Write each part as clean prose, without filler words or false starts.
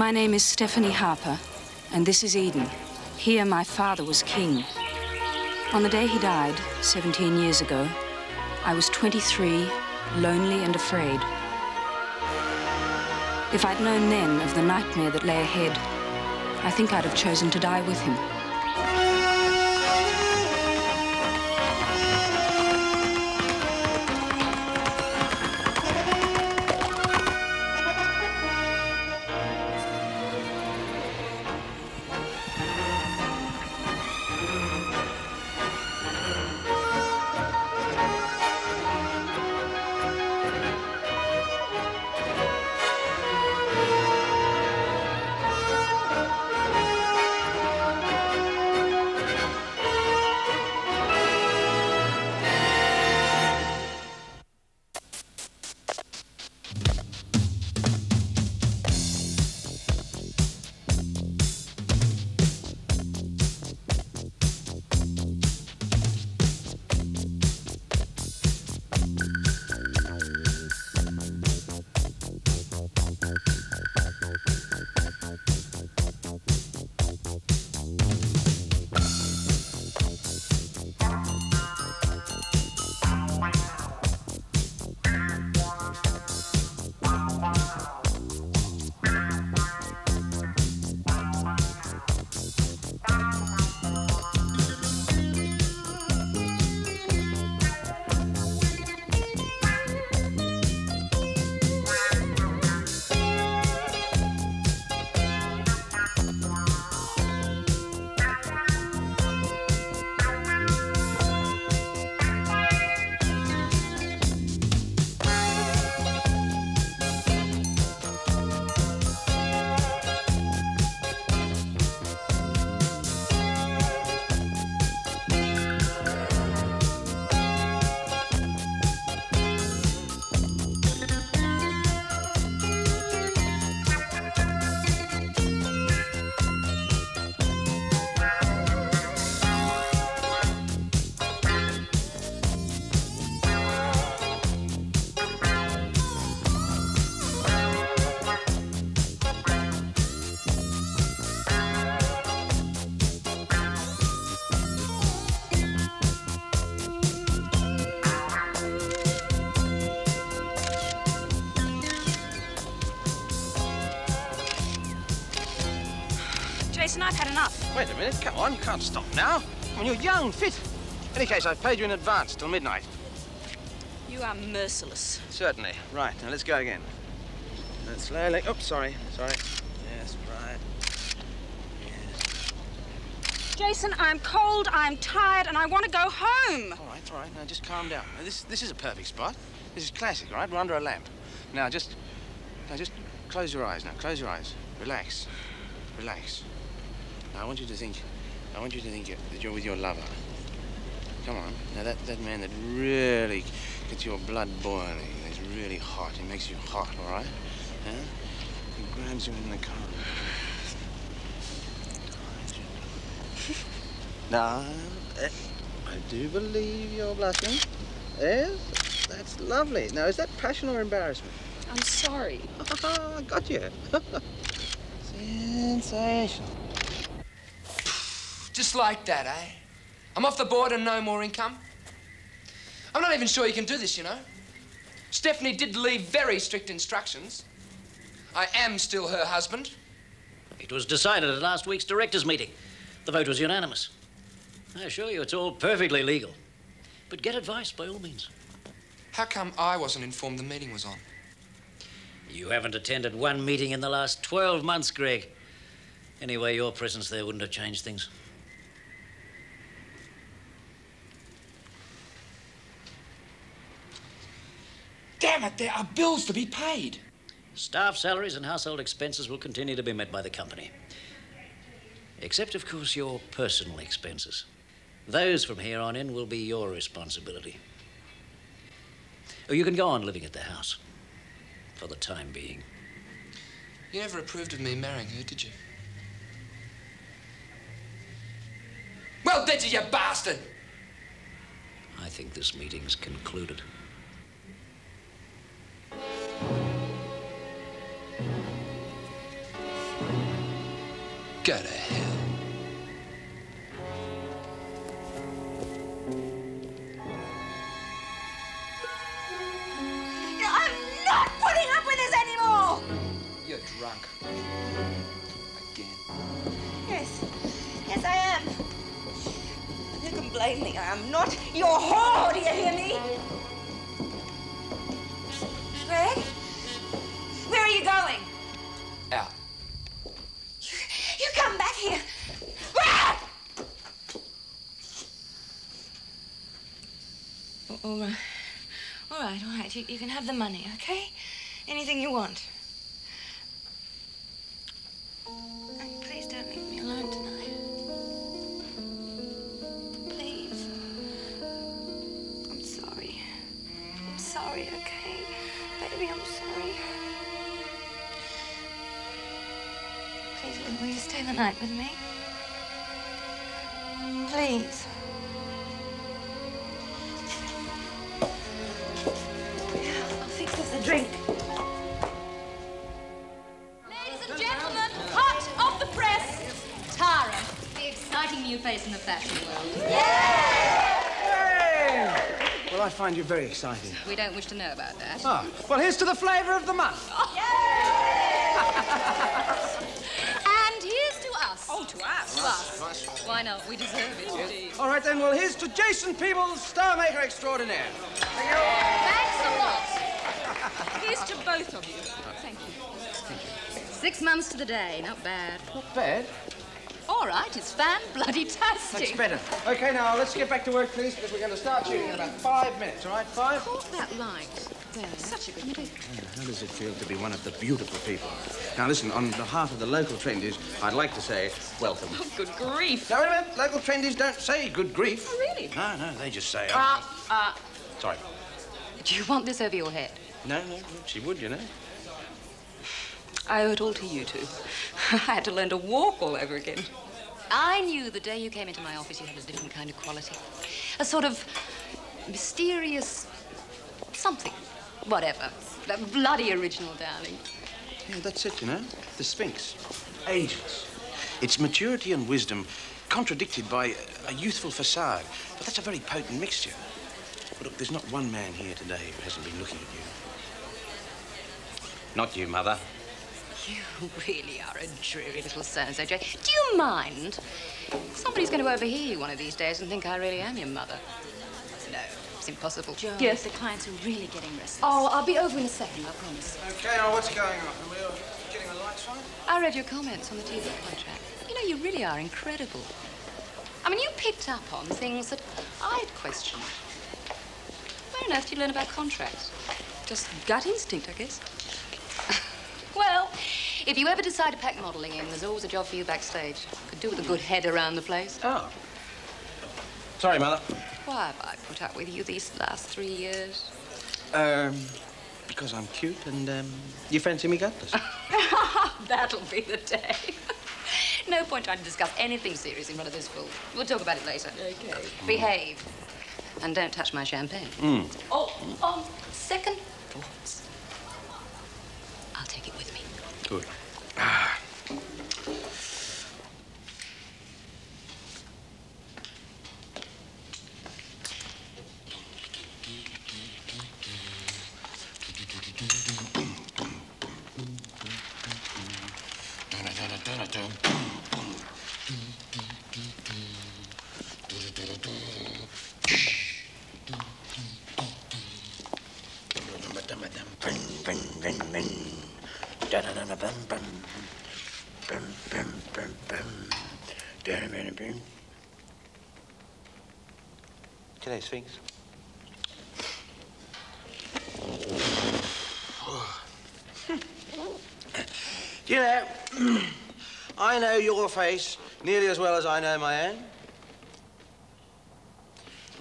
My name is Stefani Harpър, and this is Eden. Here my father was king. On the day he died, 17 years ago, I was 23, lonely and afraid. If I'd known then of the nightmare that lay ahead, I think I'd have chosen to die with him. Jason, I've had enough. Wait a minute, come on, you can't stop now. I mean, you're young, fit. In any case, I've paid you in advance till midnight. You are merciless. Certainly. Right, now let's go again. Let's slowly... Oh, sorry. Yes, right. Yes. Jason, I'm cold, I'm tired, and I want to go home. All right. Now, just calm down. Now, this is a perfect spot. This is classic, all right? We're under a lamp. Now, just close your eyes now. Close your eyes. Relax. Now, I want you to think that you're with your lover. Come on. Now, that man that really gets your blood boiling, he's really hot. He makes you hot, all right? Huh? He grabs you in the car. Now, I do believe you're blushing. Yes, that's lovely. Now, is that passion or embarrassment? I'm sorry. I got you. Sensational. Just like that, eh? I'm off the board and no more income. I'm not even sure you can do this, you know. Stefani did leave very strict instructions. I am still her husband. It was decided at last week's directors' meeting. The vote was unanimous. I assure you it's all perfectly legal. But get advice by all means. How come I wasn't informed the meeting was on? You haven't attended one meeting in the last 12 months, Greg. Anyway, your presence there wouldn't have changed things. Damn it, there are bills to be paid. Staff salaries and household expenses will continue to be met by the company. Except, of course, your personal expenses. Those from here on in will be your responsibility. Oh, you can go on living at the house. For the time being. You never approved of me marrying her, did you? Well, did you bastard? I think this meeting's concluded. plainly, I am not your whore, do you hear me? Greg? Where are you going? Out. You come back here. Greg! All right. All right. You can have the money, okay? Anything you want. And please don't leave me alone tonight. Please. I'm sorry. I'm sorry, okay? Baby, I'm sorry. Please, will you stay the night with me? Please. I'll fix us a drink. Ladies and gentlemen, hot off the press, Tara, the exciting new face in the fashion world. Hey! Well, I find you very exciting. We don't wish to know about that. Ah, well, here's to the flavour of the month. And here's to us. Oh, to us. To us. Why not? We deserve it, indeed. All right, then, well, here's to Jason Peebles, star maker extraordinaire. Thanks a lot. Here's to both of you. Thank you. 6 months to the day. Not bad. Not bad. All right, it's fan-bloody-tastic. That's better. OK, now, let's get back to work, please, because we're going to start shooting in about 5 minutes, all right? 5? Caught that light. There, such a good idea. How does it feel to be one of the beautiful people? Now, listen, on behalf of the local trendies, I'd like to say welcome. Oh, good grief. No, wait a minute. Local trendies don't say good grief. Oh, really? No, they just say... Sorry. Do you want this over your head? No, she would, you know. I owe it all to you two. I had to learn to walk all over again. I knew the day you came into my office you had a different kind of quality. A sort of mysterious something. Whatever. That bloody original, darling. Yeah, that's it, you know. The Sphinx. Ageless. Its maturity and wisdom contradicted by a youthful facade. But that's a very potent mixture. But look, there's not one man here today who hasn't been looking at you. Not you, Mother. You really are a dreary little so-and-so, Jay. Do you mind? Somebody's going to overhear you one of these days and think I really am your mother. No, it's impossible. Jo, yes, the clients are really getting restless. Oh, I'll be over in a second, I promise. OK, now what's going on? Are we getting the lights on? I read your comments on the TV contract. You know, you really are incredible. I mean, you picked up on things that I'd questioned. Where on earth did you learn about contracts? Just gut instinct, I guess. Well, if you ever decide to pack modelling in, there's always a job for you backstage. Could do with a good head around the place. Oh. Sorry, Mother. Why have I put up with you these last 3 years? Because I'm cute and, you fancy me gutless. That'll be the day. No point trying to discuss anything serious in front of this fool. We'll talk about it later. Okay. Behave. And don't touch my champagne. Oh, second thoughts. I'll take it with me. Good. G'day, Sphinx. Do you know, I know your face nearly as well as I know my own.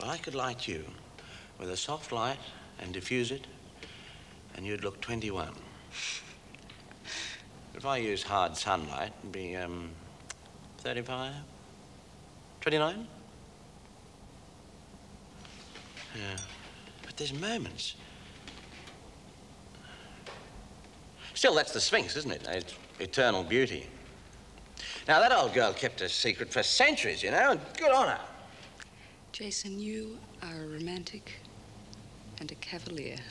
Well, I could light you with a soft light and diffuse it, and you'd look 21. If I use hard sunlight, it'd be, 35? 29? Yeah. But there's moments. Still, that's the Sphinx, isn't it? It's eternal beauty. Now, that old girl kept a secret for centuries, you know, and good on her. Jason, you are a romantic and a cavalier.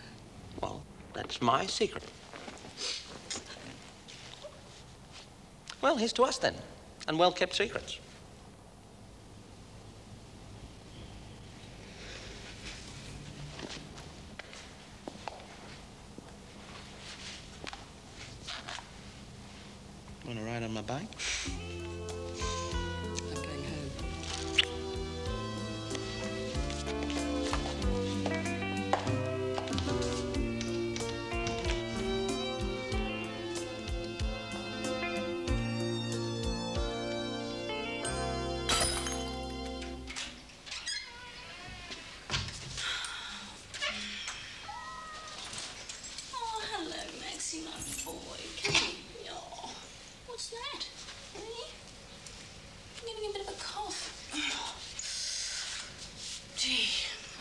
Well, that's my secret. Well, here's to us, then, and well-kept secrets. on my bike? I'm going home.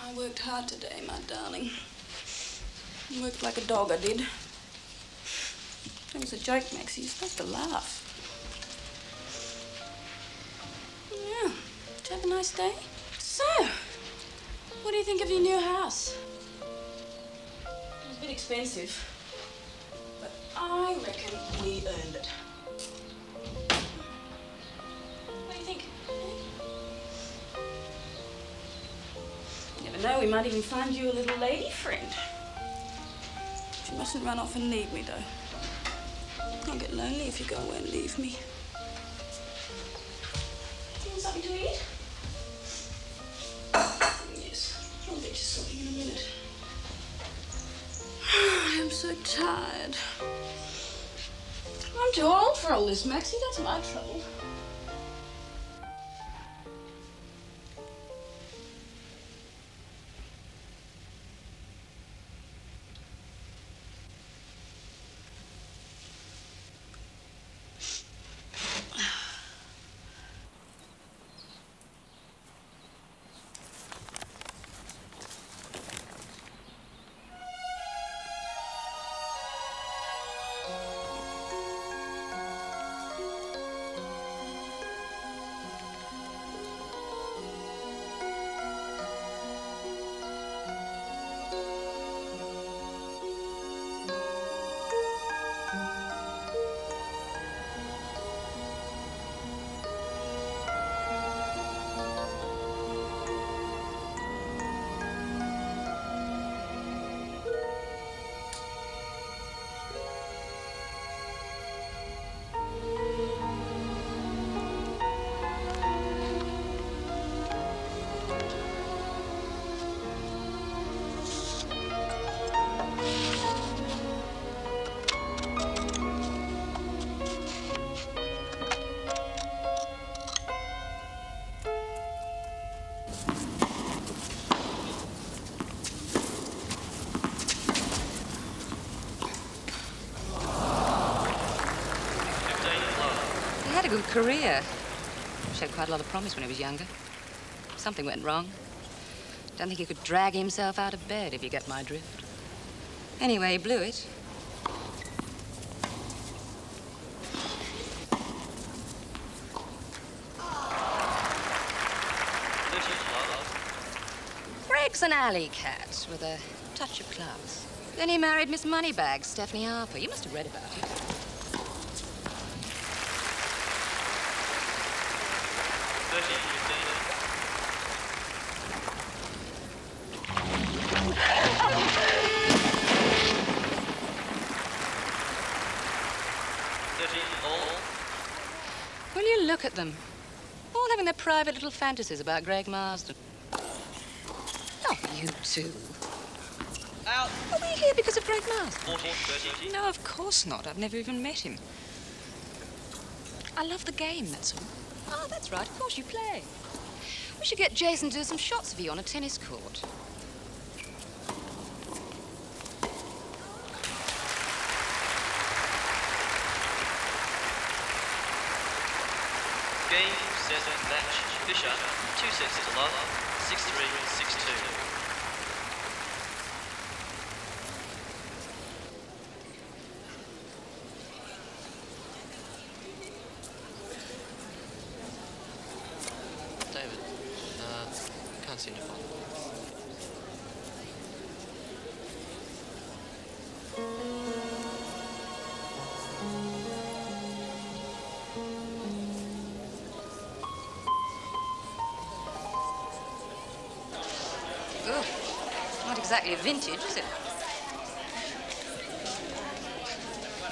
I worked hard today, my darling. I worked like a dog, I did. It was a joke, Maxie. You're supposed to laugh. Yeah. Did you have a nice day? So, what do you think of your new house? It was a bit expensive, but I reckon we earned it. What do you think? No, we might even find you a little lady friend. You mustn't run off and leave me, though. I'll get lonely if you go away and leave me. Do you want something to eat? Yes, I'll get you something in a minute. I am so tired. I'm too old for all this, Maxie. That's my trouble. Good career. Showed quite a lot of promise when he was younger. Something went wrong. Don't think he could drag himself out of bed, if you get my drift. Anyway, he blew it. Greg's an alley cat with a touch of class. Then he married Miss Moneybags, Stefani Harpur. You must have read about it. Will you look at them? All having their private little fantasies about Greg Marsden. Oh, you two. Out. Are we here because of Greg Marsden? 40, 30. No, of course not. I've never even met him. I love the game, that's all. Oh, that's right. Of course you play. We should get Jason to do some shots of you on a tennis court. Game, set, match, Fisher, 2 sets to love, 6-3, 6-2. David, can't seem to find it. Exactly vintage, is it?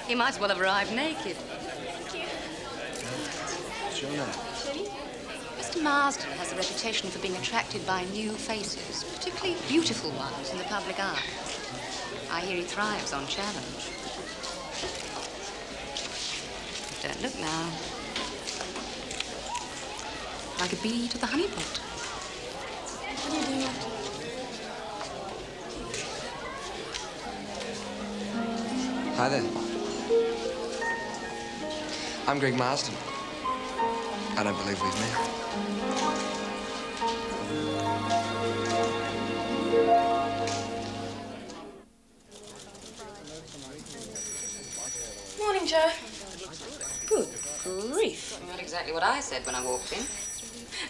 You might as well have arrived naked. Thank you. What's your name? Mr. Marsden has a reputation for being attracted by new faces, particularly beautiful ones in the public eye. I hear he thrives on challenge. Don't look now. Like a bee to the honey pot. What are you doing? Hi there. I'm Greg Marsden. I don't believe we've met. Morning, Joe. Good grief. Not exactly what I said when I walked in.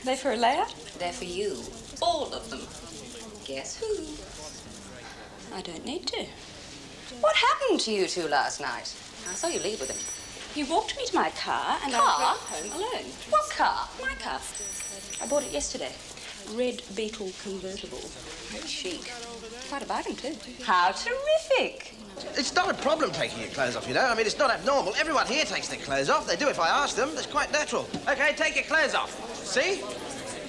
They for a layout? They're for you. All of them. Guess who? I don't need to. What happened to you two last night? I saw you leave with him. He walked me to my car and I went home alone. What car? My car. I bought it yesterday. Red Beetle convertible. Very chic. Quite a bargain, too. How terrific. It's not a problem taking your clothes off, you know. I mean, it's not abnormal. Everyone here takes their clothes off. They do if I ask them. It's quite natural. OK, take your clothes off. See?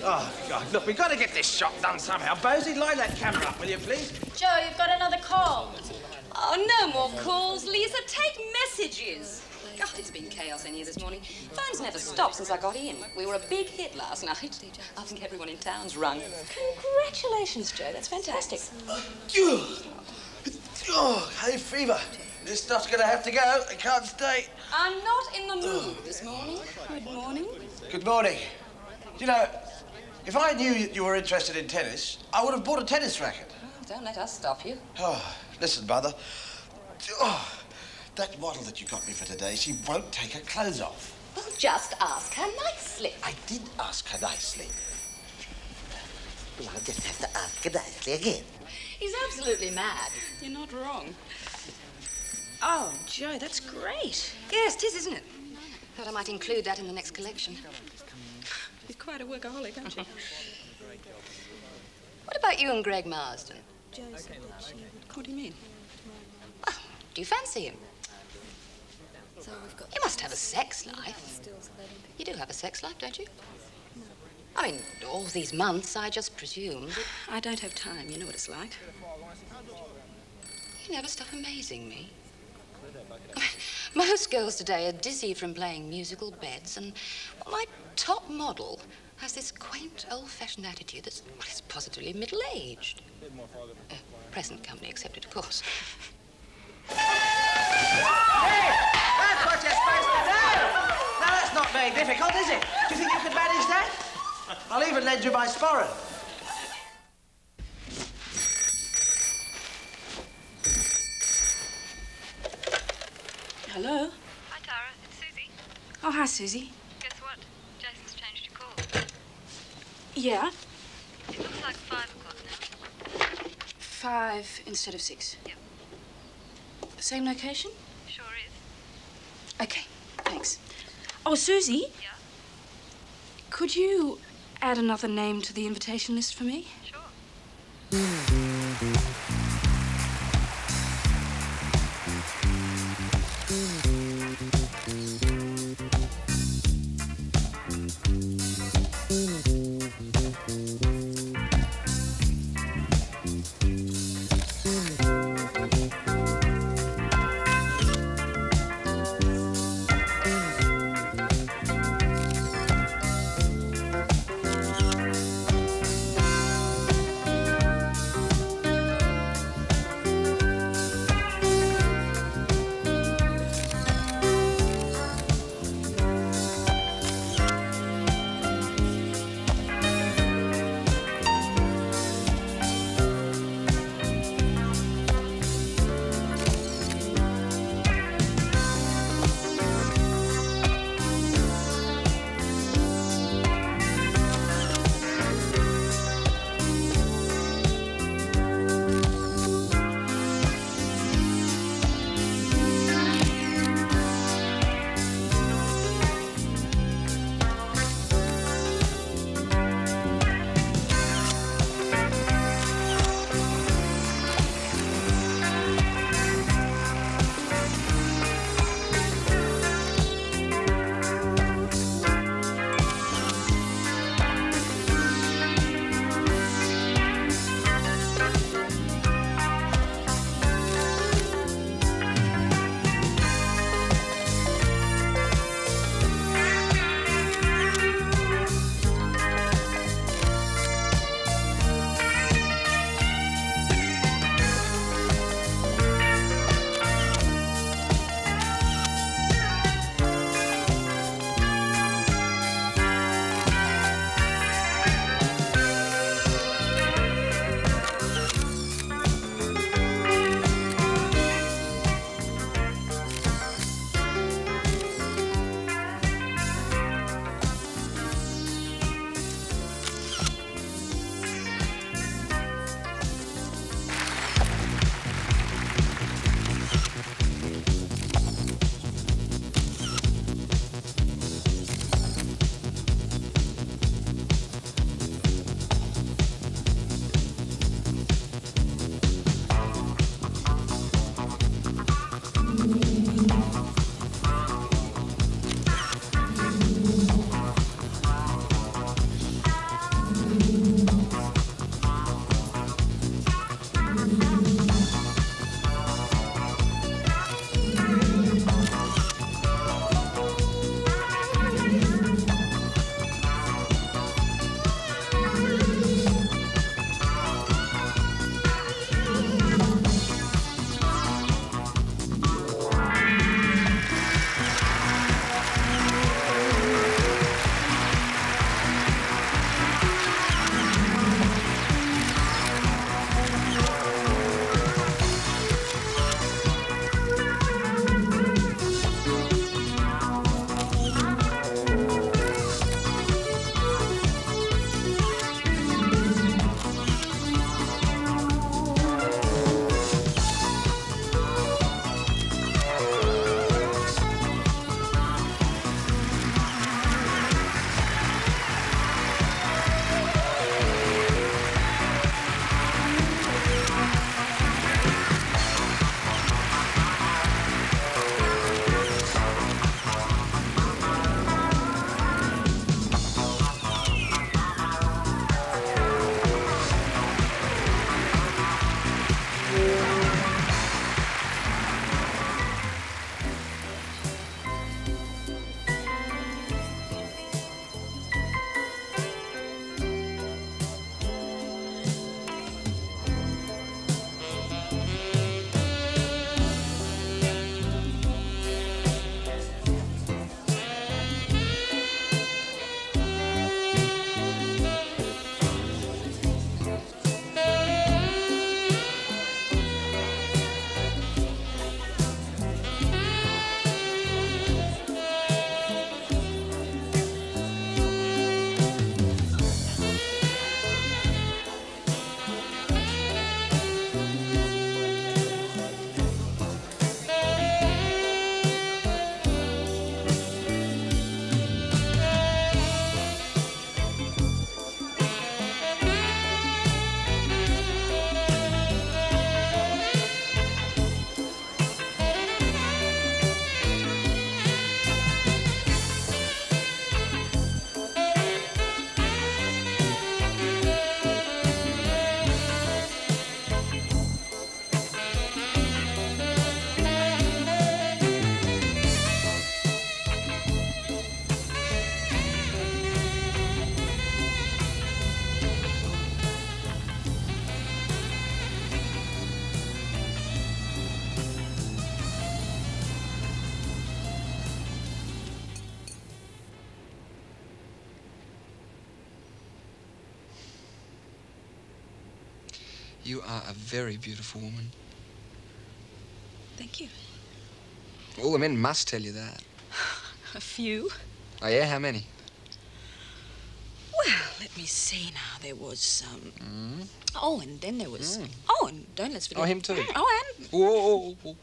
Oh, God, look, we've got to get this shot done somehow. Bosie, line that camera up, will you, please? Joe, you've got another call. Oh, no more calls, Lisa. Take messages. God, it's been chaos in here this morning. Phones never stopped since I got in. We were a big hit last night. I think everyone in town's rung. Congratulations, Joe. That's fantastic. Oh, hay fever. This stuff's going to have to go. I can't stay. I'm not in the mood this morning. Good morning. Good morning. You know, if I knew you were interested in tennis, I would have bought a tennis racket. Don't let us stop you. Oh, listen, Mother. Oh, that model that you got me for today, she won't take her clothes off. Well, just ask her nicely. I did ask her nicely. Well, I'll just have to ask her nicely again. He's absolutely mad. You're not wrong. Oh, Joe, that's great. Yes, 'tis, isn't it? Thought I might include that in the next collection. You're quite a workaholic, aren't you? What about you and Greg Marsden? Joe said that she would... What do you mean? Oh, do you fancy him? You must have a sex life. You do have a sex life, don't you? I mean, all these months, I just presumed. I don't have time. You know what it's like. You never stop amazing me. Most girls today are dizzy from playing musical beds, and my top model has this quaint, old-fashioned attitude that's positively middle-aged. Present company accepted, of course. Hey, that's what you're supposed to do. Now, that's not very difficult, is it? Do you think you could manage that? I'll even lend you my sporran. Hello? Hi, Tara. It's Susie. Oh, hi, Susie. Guess what? Jason's changed your call. Yeah? It looks like 5 o'clock now. 5 instead of 6. Yep. Same location? Sure is. Okay, thanks. Oh, Susie? Yeah? Could you add another name to the invitation list for me? Sure. You are a very beautiful woman. Thank you. All the men must tell you that. A few. Oh, yeah? How many? Well, let me see now. There was, Oh, and then there was... Oh, and don't let's forget... Oh, him too? Oh, and... Whoa.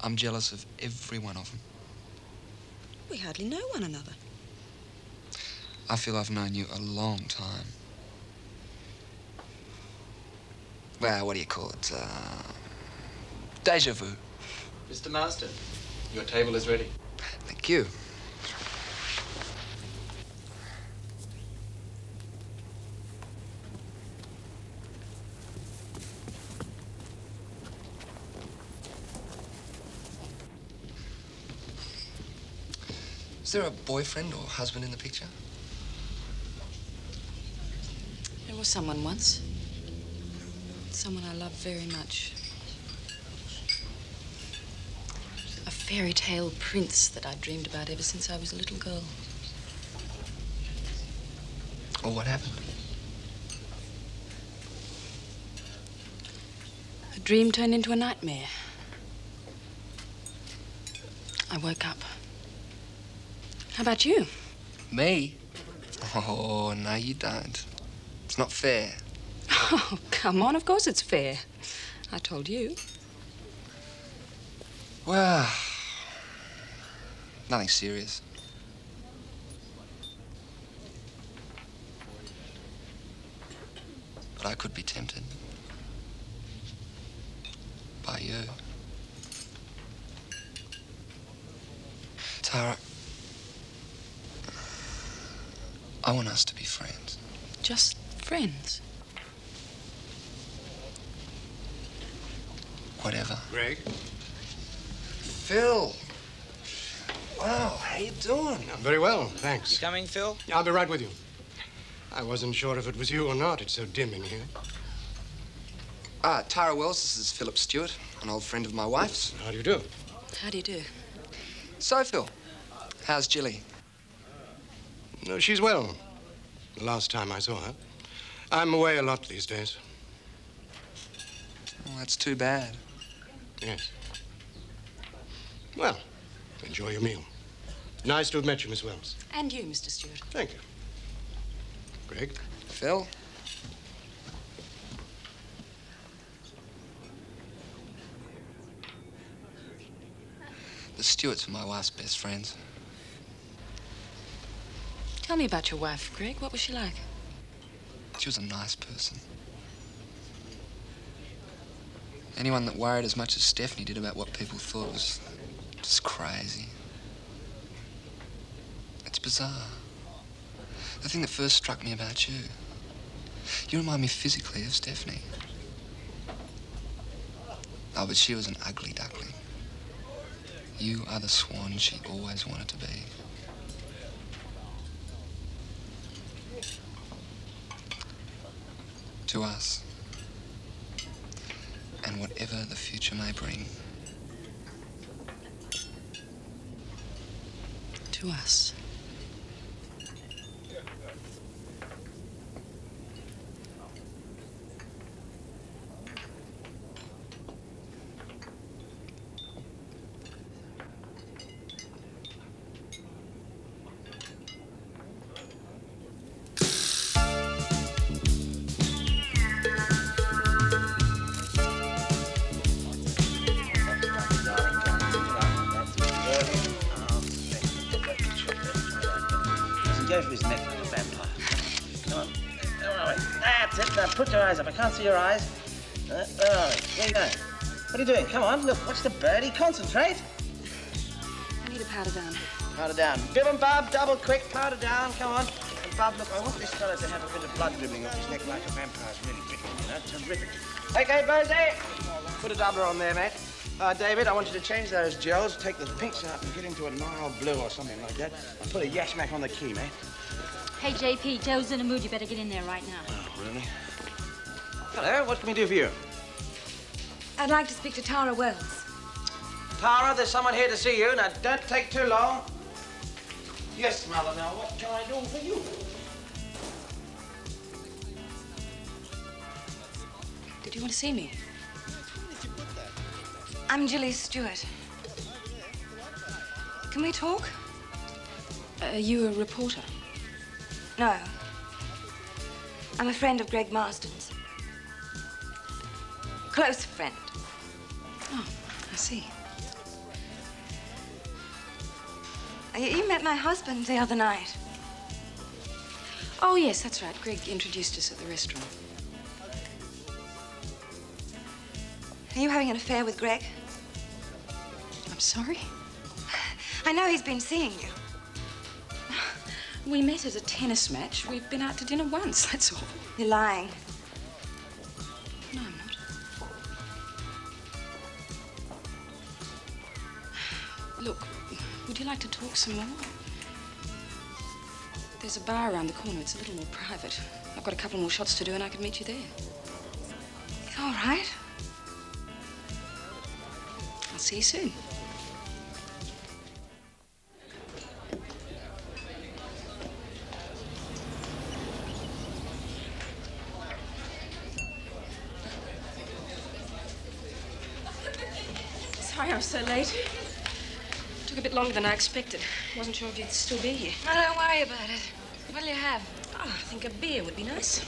I'm jealous of every one of them. We hardly know one another. I feel I've known you a long time. Well, what do you call it? Deja vu. Mr. Marston, your table is ready. Thank you. Is there a boyfriend or husband in the picture? There was someone once. Someone I loved very much. A fairy tale prince that I dreamed about ever since I was a little girl. Oh, what happened? A dream turned into a nightmare. I woke up. How about you? Me? Oh, no, you don't. It's not fair. Oh, come on, of course it's fair. I told you. Well, nothing serious. But I could be tempted. By you. Tara, I want us to be friends. Just friends. Whatever. Greg? Phil! Wow, how you doing? Very well, thanks. You coming, Phil? I'll be right with you. I wasn't sure if it was you or not. It's so dim in here. Tara Wells, this is Philip Stewart, an old friend of my wife's. How do you do? How do you do? So, Phil, how's Jilly? No, she's well. The last time I saw her. I'm away a lot these days. Well, that's too bad. Yes. Well, enjoy your meal. Nice to have met you, Miss Wells. And you, Mr. Stewart. Thank you. Greg? Phil? The Stewarts are my wife's best friends. Tell me about your wife, Greg. What was she like? She was a nice person. Anyone that worried as much as Stefani did about what people thought was just crazy. It's bizarre. The thing that first struck me about you, you remind me physically of Stefani. Oh, but she was an ugly duckling. You are the swan she always wanted to be. To us. And whatever the future may bring. To us. Go for his neck like a vampire. Come on. That's it. Now put your eyes up. I can't see your eyes. Where are we? Where are you going? What are you doing? Come on. Look, watch the birdie. Concentrate. I need a powder down. Powder down. Bib and Bob, double quick. Powder down. Come on. And Bob, look, I want this fella to have a bit of blood dribbling off his neck like a vampire. It's really bitter, you know. Terrific. Okay, Bose. Put a doubler on there, mate. David, I want you to change those gels, take the pinks out and get into a Nile blue or something like that, and put a yashmak on the key, mate. Hey, JP, Joe's in a mood. You better get in there right now. Oh, really? Hello, what can we do for you? I'd like to speak to Tara Wells. Tara, there's someone here to see you. Now, don't take too long. Yes, Mother, now, what can I do for you? Do you want to see me? I'm Julie Stewart. Can we talk? Are you a reporter? No. I'm a friend of Greg Marston's. Close friend. Oh, I see. You met my husband the other night. Oh, yes, that's right. Greg introduced us at the restaurant. Are you having an affair with Greg? I'm sorry? I know he's been seeing you. We met at a tennis match. We've been out to dinner once, that's all. You're lying. No, I'm not. Look, would you like to talk some more? There's a bar around the corner. It's a little more private. I've got a couple more shots to do and I can meet you there. All right. I'll see you soon. Sorry I was so late. Took a bit longer than I expected. Wasn't sure if you'd still be here. No, don't worry about it. What'll you have? Oh, I think a beer would be nice.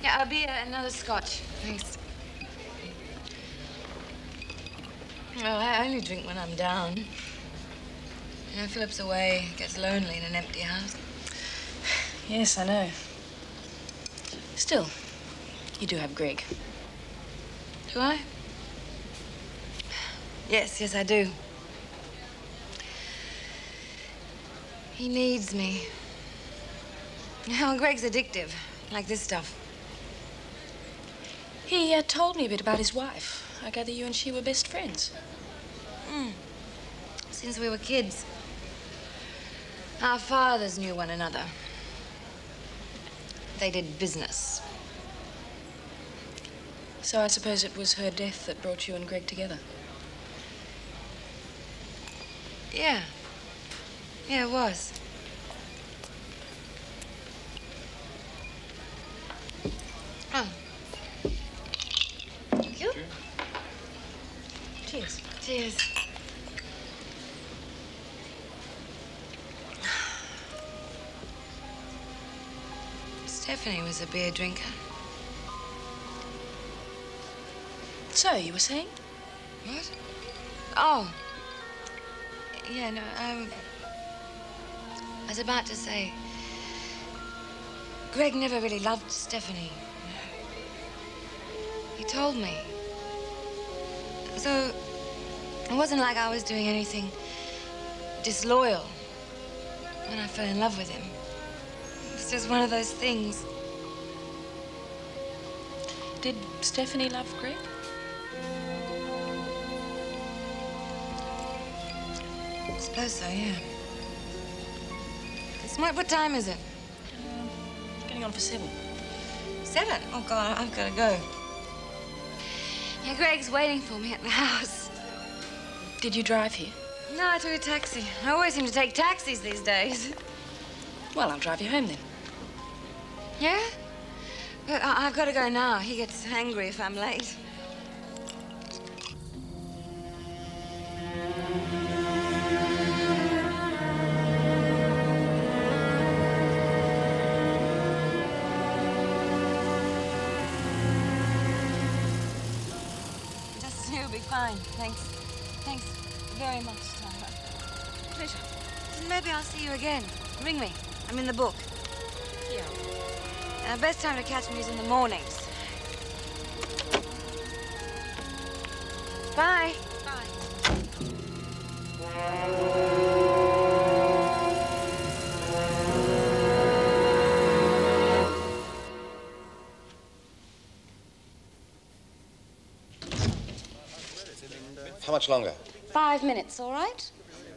Yeah, a beer and another scotch, thanks. Well, I only drink when I'm down. You know, Philip's away, gets lonely in an empty house. Yes, I know. Still, you do have Greg. Do I? Yes, I do. He needs me. Oh, Greg's addictive, like this stuff. He told me a bit about his wife. I gather you and she were best friends. Since we were kids. Our fathers knew one another. They did business. So I suppose it was her death that brought you and Greg together? Yeah. Yeah, it was. Oh. Thank you. Cheers. Cheers. Stefani was a beer drinker. So, you were saying? What? Oh. Yeah, no, I was about to say, Greg never really loved Stefani. He told me. So, it wasn't like I was doing anything disloyal when I fell in love with him. It was just one of those things. Did Stefani love Greg? I suppose so, yeah. What time is it? Getting on for 7. 7? Oh, God, I've got to go. Yeah, Greg's waiting for me at the house. Did you drive here? No, I took a taxi. I always seem to take taxis these days. Well, I'll drive you home then. Yeah? But I've got to go now. He gets angry if I'm late. It'll be fine. Thanks. Thanks very much, Tara. Pleasure. Maybe I'll see you again. Ring me. I'm in the book. Yeah. Best time to catch me is in the mornings. Bye. How much longer? 5 minutes, all right?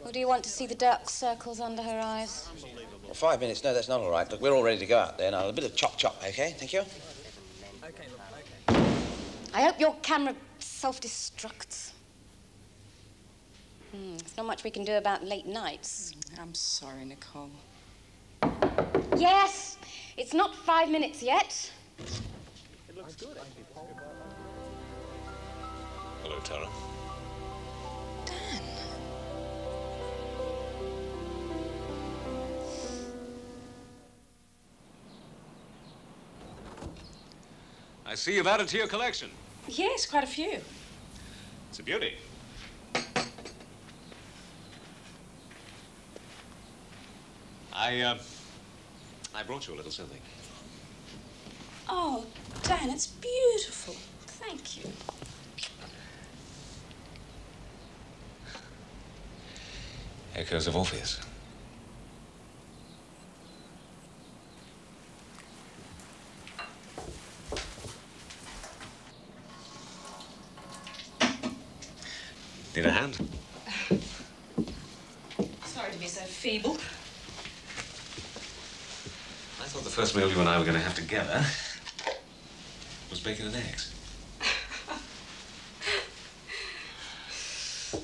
Or do you want to see the dark circles under her eyes? Well, 5 minutes? No, that's not all right. Look, we're all ready to go out there now. A bit of chop-chop, OK? Thank you. OK. I hope your camera self-destructs. There's not much we can do about late nights. I'm sorry, Nicole. Yes! It's not 5 minutes yet. Hello, Tara. Dan. I see you've added to your collection. Yes, quite a few. It's a beauty. I brought you a little something. Oh, Dan, it's beautiful. Thank you. Echoes of Orpheus. Need a hand? Sorry to be so feeble. I thought the first meal you and I were going to have together was bacon and eggs.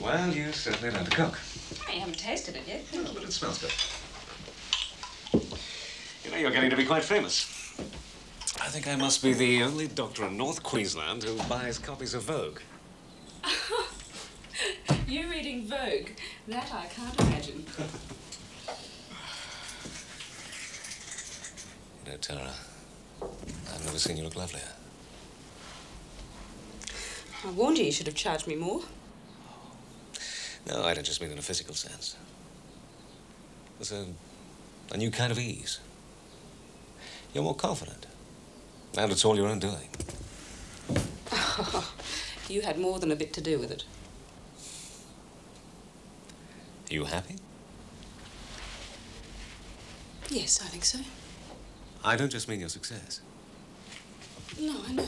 Well, you certainly learned to cook. I haven't tasted it yet. Oh, but it smells good. You know, you're getting to be quite famous. I think I must be the only doctor in North Queensland who buys copies of Vogue. You reading Vogue? That I can't imagine. You know, Tara, I've never seen you look lovelier. I warned you you should have charged me more. No, I don't just mean in a physical sense. There's a new kind of ease. You're more confident. And it's all your own doing. Oh, you had more than a bit to do with it. Are you happy? Yes, I think so. I don't just mean your success. No, I know.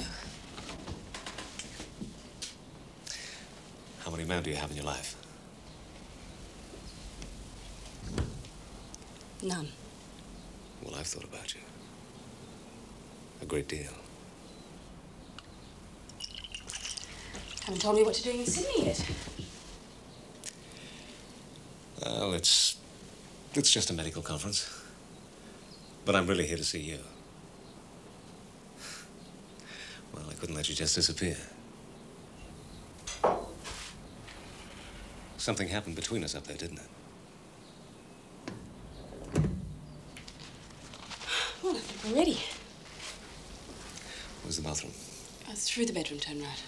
How many men do you have in your life? None. Well, I've thought about you. A great deal. Haven't told me what you're doing in Sydney yet. Well, it's just a medical conference. But I'm really here to see you. Well, I couldn't let you just disappear. Something happened between us up there, didn't it? Well, I think we're ready. Where's the bathroom? Through the bedroom, turn right.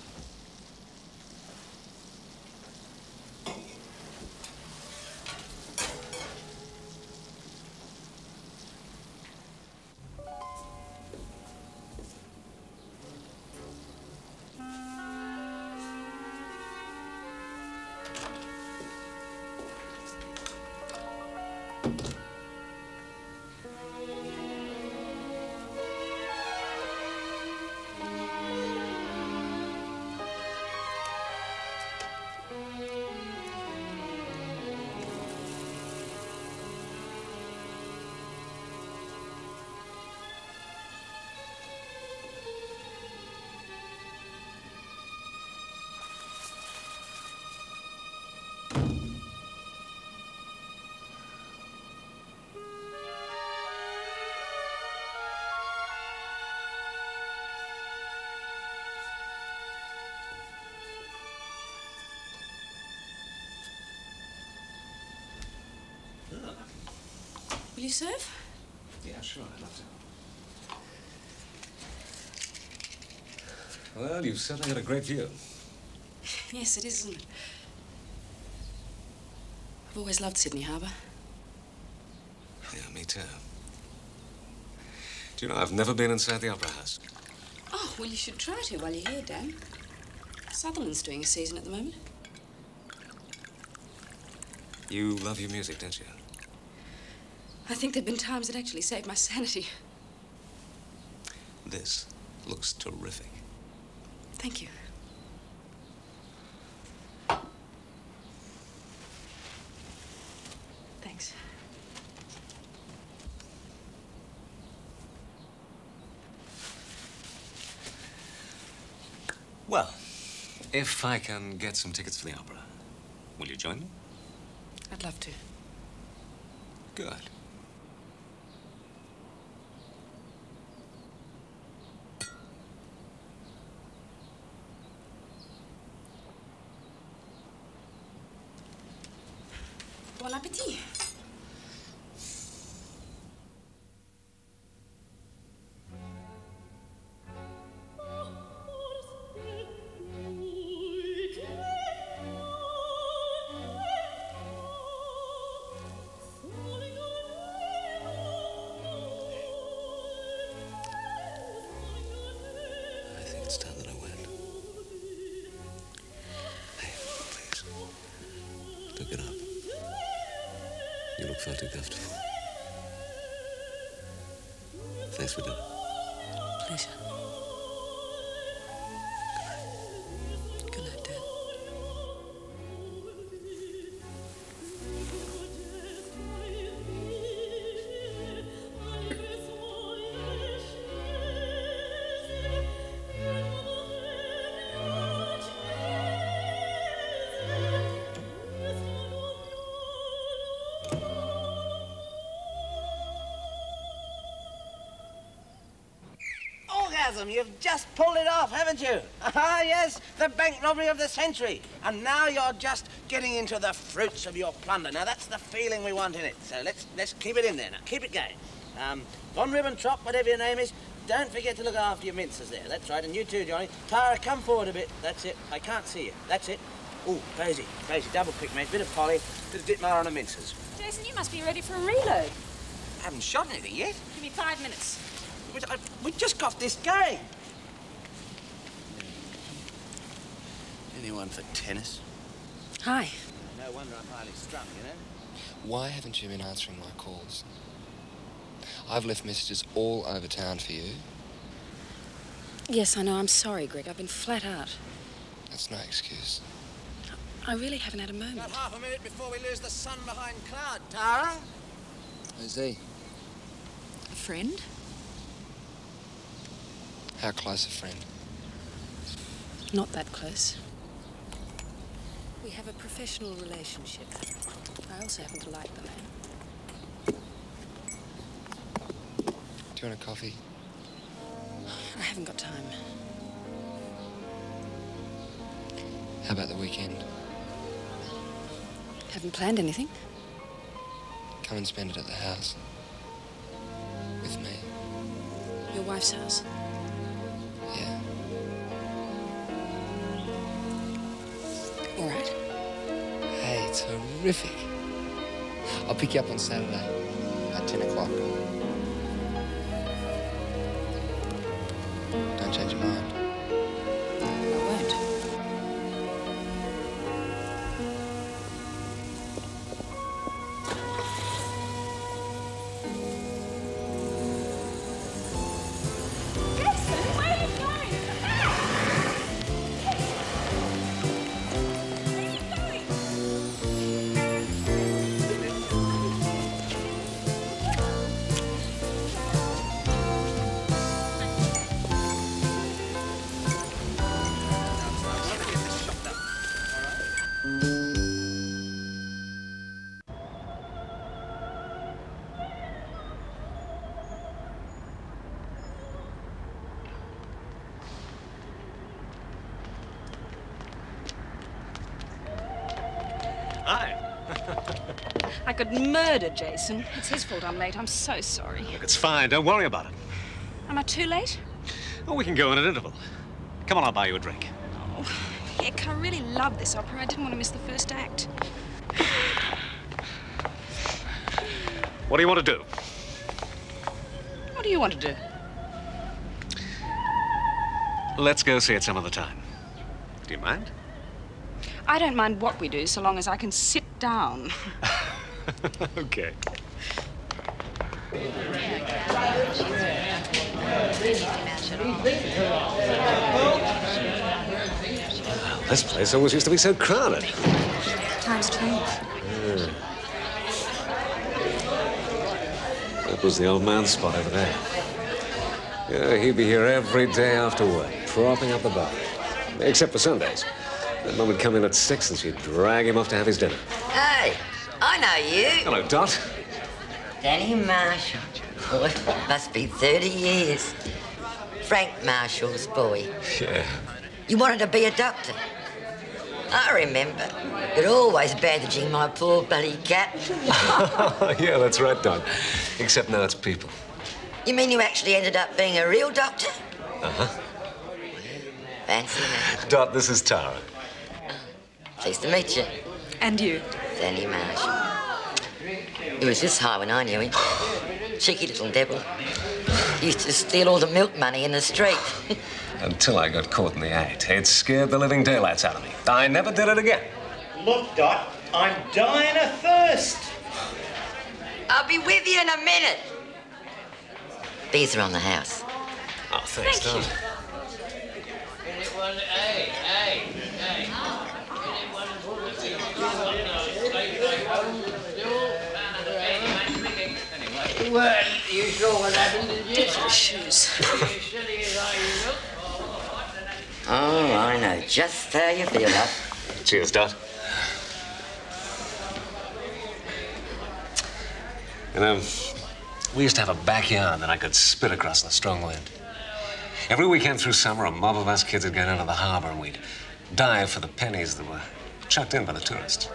Will you serve? Yeah, sure, I'd love to. Well, you've certainly got a great view. Yes, it is, isn't it? I've always loved Sydney Harbour. Yeah, me too. Do you know, I've never been inside the Opera House. Oh, well, you should try to while you're here, Dan. Sutherland's doing a season at the moment. You love your music, don't you? I think there've been times that actually saved my sanity. This looks terrific. Thank you. Thanks. Well, if I can get some tickets for the opera, will you join me? I'd love to. Good. Bon appétit. Far too comfortable. Thanks for dinner. Pleasure. Good night, Dad. You've just pulled it off, haven't you? Ah, yes, the bank robbery of the century. And now you're just getting into the fruits of your plunder. Now, that's the feeling we want in it. So let's keep it in there now. Keep it going. Von Ribbentrop, whatever your name is, don't forget to look after your minces there. That's right, and you too, Johnny. Tara, come forward a bit. That's it. I can't see you. That's it. Ooh, crazy, double quick, mate. Bit of Polly, bit of Ditmar on the minces. Jason, you must be ready for a reload. I haven't shot anything yet. Give me 5 minutes. We just got this going. Anyone for tennis? Hi. No wonder I'm highly strung, you know. Why haven't you been answering my calls? I've left messages all over town for you. Yes, I know. I'm sorry, Greg. I've been flat out. That's no excuse. I really haven't had a moment. Got half a minute before we lose the sun behind cloud, Tara. Who's he? A friend? How close a friend? Not that close. We have a professional relationship. I also happen to like the man. Do you want a coffee? I haven't got time. How about the weekend? Haven't planned anything. Come and spend it at the house. With me. Your wife's house? Yeah. All right. Hey, terrific. I'll pick you up on Saturday at 10 o'clock. Don't change your mind. I won't. I could murder Jason. It's his fault I'm late. I'm so sorry. Look, it's fine. Don't worry about it. Am I too late? Oh, we can go in an interval. Come on, I'll buy you a drink. Oh, heck, I really love this opera. I didn't want to miss the first act. What do you want to do? What do you want to do? Let's go see it some other time. Do you mind? I don't mind what we do, so long as I can sit down. Okay. This place always used to be so crowded. Time's changed. Yeah. That was the old man's spot over there. Yeah, he'd be here every day after work, propping up the bar. Except for Sundays. That mum would come in at 6 and she'd drag him off to have his dinner. Hey, I know you. Hello, Dot. Danny Marshall. Boy, must be 30 years. Frank Marshall's boy. Yeah. You wanted to be a doctor. I remember. You're always bandaging my poor bloody cat. Yeah, that's right, Dot. Except now it's people. You mean you actually ended up being a real doctor? Uh-huh. Fancy that. Dot, this is Tara. Pleased to meet you. And you. Sandy Marsh. He was this high when I knew him. Cheeky little devil. He used to steal all the milk money in the street. Until I got caught in the act. It scared the living daylights out of me. I never did it again. Look, Dot, I'm dying of thirst. I'll be with you in a minute. Bees are on the house. Oh, thanks, Dot. Well, you saw what happened, did you? Different shoes. Oh, I know just how you feel, love. Cheers, Dot. You know, we used to have a backyard that I could spit across in a strong wind. Every weekend through summer, a mob of us kids would go down to the harbour and we'd dive for the pennies that were chucked in by the tourists.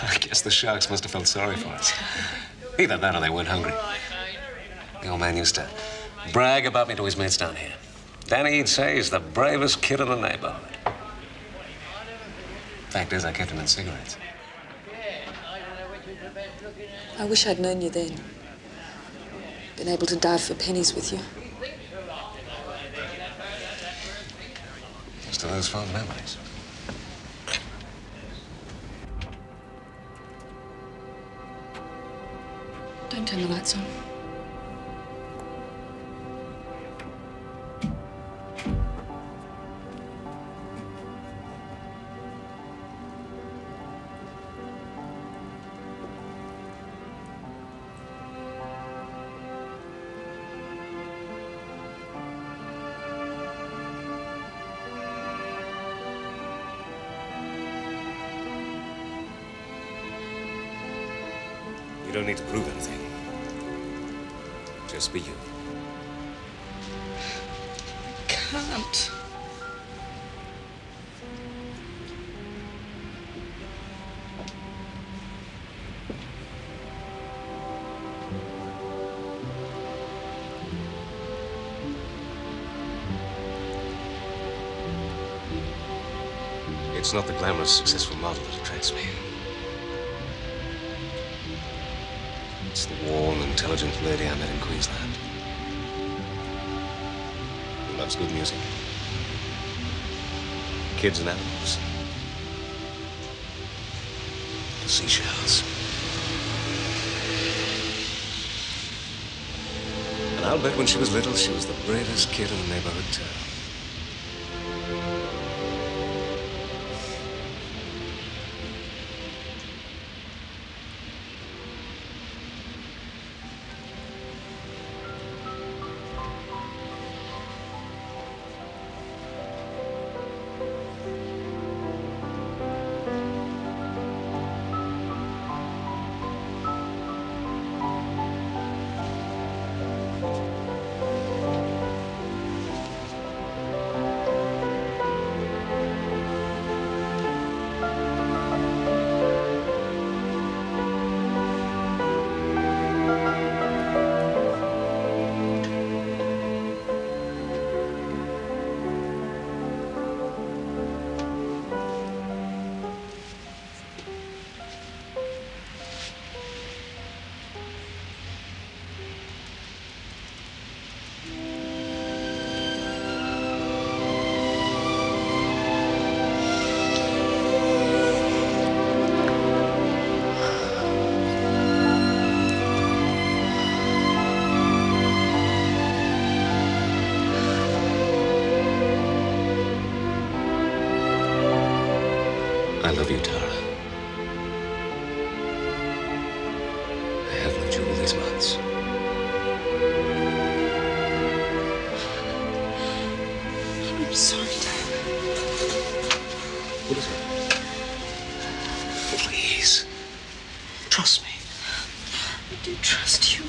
I guess the sharks must have felt sorry for us. Either that or they weren't hungry. The old man used to brag about me to his mates down here. Danny, he'd say, he's the bravest kid in the neighborhood. Fact is, I kept him in cigarettes. I wish I'd known you then. Been able to dive for pennies with you. Still those fond memories. Don't turn the lights on. You don't need to prove anything. Just be you. Can't. It's not the glamorous, successful model that attracts me. It's the warm, intelligent lady I met in Queensland. Who loves good music. Kids and animals. The seashells. And I'll bet when she was little, she was the bravest kid in the neighborhood, too. I love you, Tara. I have loved you all these months. I'm sorry, Dad. What is it? Please. Trust me. I do trust you.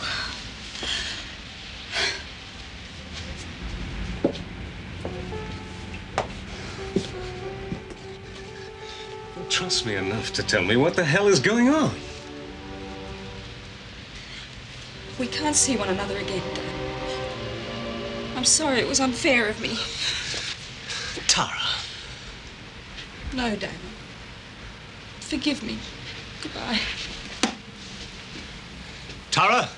trust me enough to tell me what the hell is going on? We can't see one another again, Dad. I'm sorry it was unfair of me. Tara. No, Dad. Forgive me. Goodbye. Tara?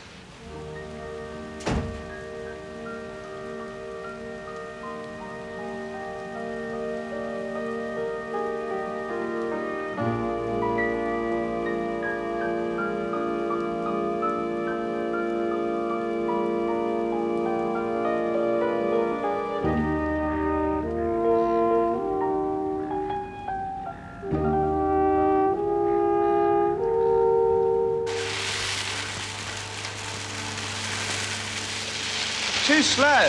Too slow.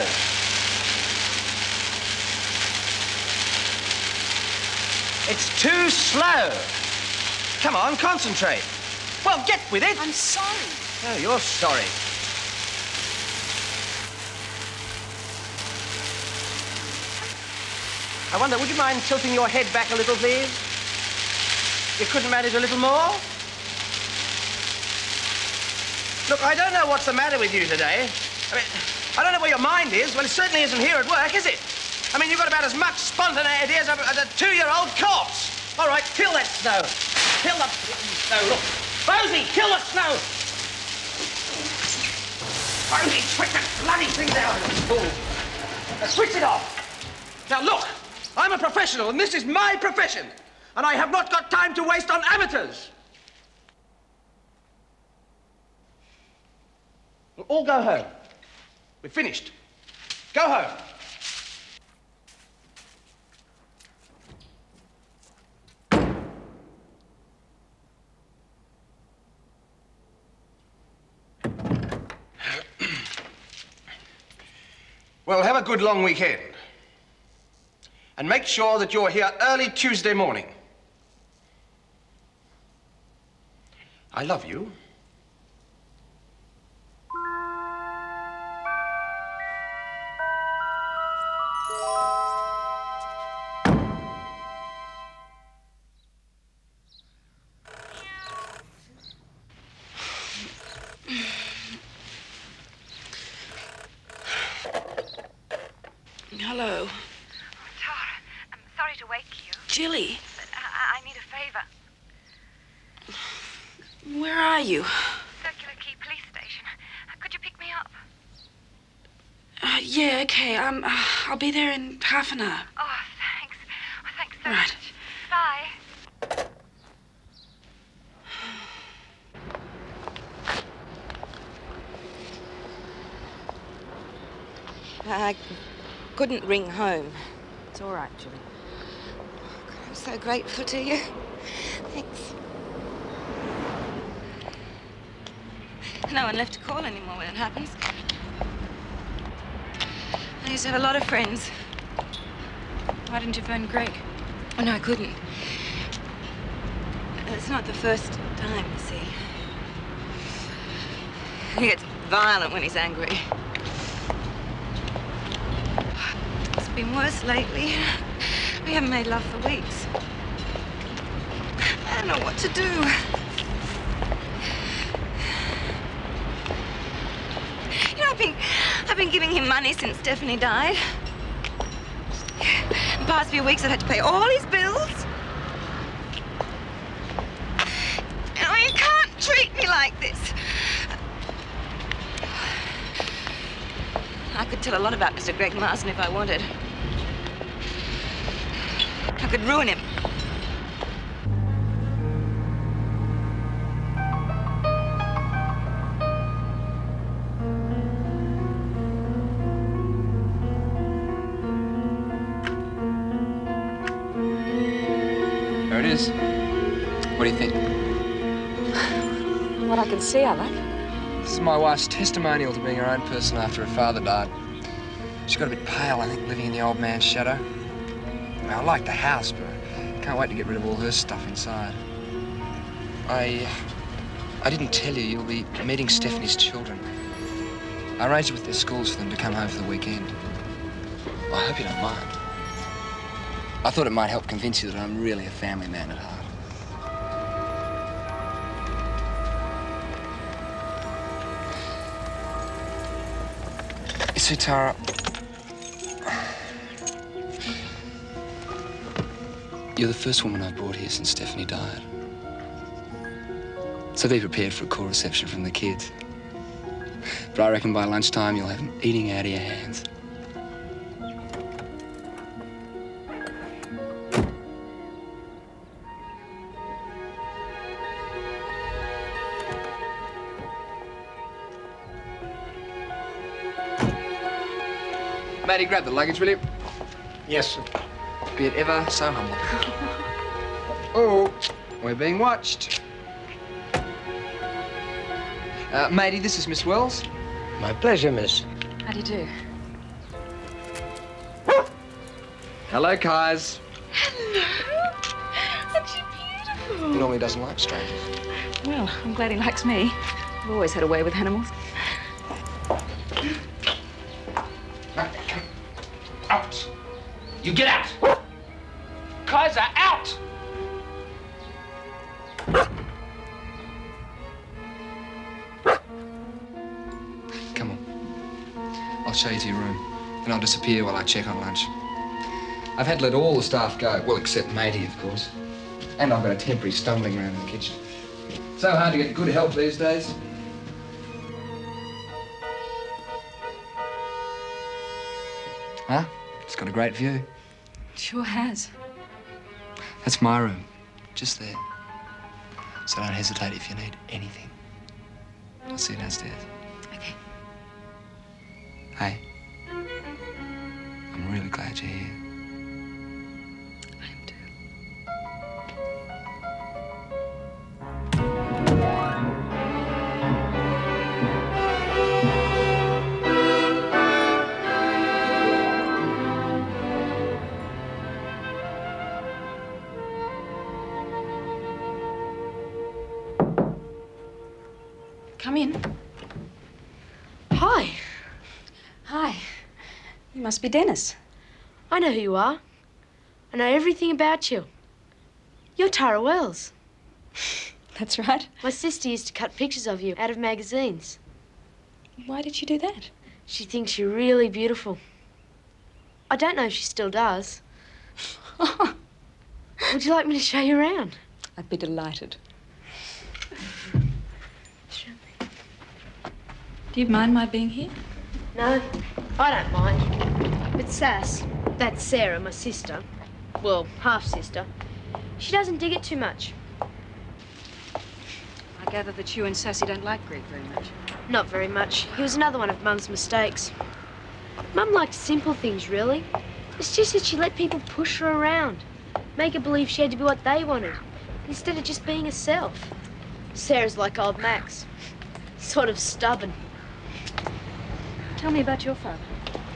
It's too slow. Come on, concentrate. Well, get with it. I'm sorry. Oh, you're sorry. I wonder, would you mind tilting your head back a little, please? You couldn't manage a little more? Look, I don't know what's the matter with you today. I don't know where your mind is. Well, it certainly isn't here at work, is it? I mean, you've got about as much spontaneity as a 2-year-old corpse. All right, kill that snow. Kill the snow. Look, Rosie, kill the snow. Rosie, switch that bloody thing down, you fool. Now, switch it off. Now, look, I'm a professional, and this is my profession. And I have not got time to waste on amateurs. We'll all go home. We're finished. Go home. Well, have a good long weekend. And make sure that you're here early Tuesday morning. I love you. Hello. Tara, I'm sorry to wake you. Jilly. But I need a favor. Where are you? Circular Quay Police Station. Could you pick me up? Yeah, okay. I'll be there in half an hour. Oh, thanks. Oh, thanks so Right. much. Bye. I couldn't ring home. It's all right, Julie. I'm so grateful to you. Thanks. No one left to call anymore when it happens. I used to have a lot of friends. Why didn't you phone Greg? Oh, no, I couldn't. It's not the first time, you see. He gets violent when he's angry. It's been worse lately. We haven't made love for weeks. I don't know what to do. You know, I've been giving him money since Stefani died. The past few weeks I've had to pay all his bills. You know, you can't treat me like this. I could tell a lot about Mr. Greg Marsden if I wanted. I could ruin him. There it is. What do you think? What I can see, I like. This is my wife's testimonial to being her own person after her father died. She got a bit pale, I think, living in the old man's shadow. I like the house, but I can't wait to get rid of all her stuff inside. I didn't tell you, you'll be meeting Stefani's children. I arranged with their schools for them to come home for the weekend. I hope you don't mind. I thought it might help convince you that I'm really a family man at heart. see, Tara. You're the first woman I've brought here since Stefani died. So be prepared for a cool reception from the kids. But I reckon by lunchtime you'll have them eating out of your hands. Matey, grab the luggage, will you? Yes, sir. Be it ever so humble. Oh, we're being watched. Matey, this is Miss Wells. My pleasure, miss. How do you do? Hello, Kais. Hello. Aren't you beautiful? He normally doesn't like strangers. Well, I'm glad he likes me. I've always had a way with animals. Out. You get out. Kaiser, out. Come on. I'll show you to your room. Then I'll disappear while I check on lunch. I've had to let all the staff go. Well, except Matey, of course. And I've got a temporary stumbling around in the kitchen. So hard to get good help these days. Huh? It's got a great view. Sure has. That's my room. Just there. So don't hesitate if you need anything. I'll see you downstairs. Okay. Hey. I'm really glad you're here. I am too. Come in. Hi. Hi. You must be Dennis. I know who you are. I know everything about you. You're Tara Wells. That's right. My sister used to cut pictures of you out of magazines. Why did she do that? She thinks you're really beautiful. I don't know if she still does. Would you like me to show you around? I'd be delighted. Do you mind my being here? No, I don't mind. But Sass, that's Sarah, my sister, well, half-sister, she doesn't dig it too much. I gather that you and Sassy don't like Greg very much. Not very much. He was another one of Mum's mistakes. Mum liked simple things, really. It's just that she let people push her around, make her believe she had to be what they wanted, instead of just being herself. Sarah's like old Max, sort of stubborn. Tell me about your father.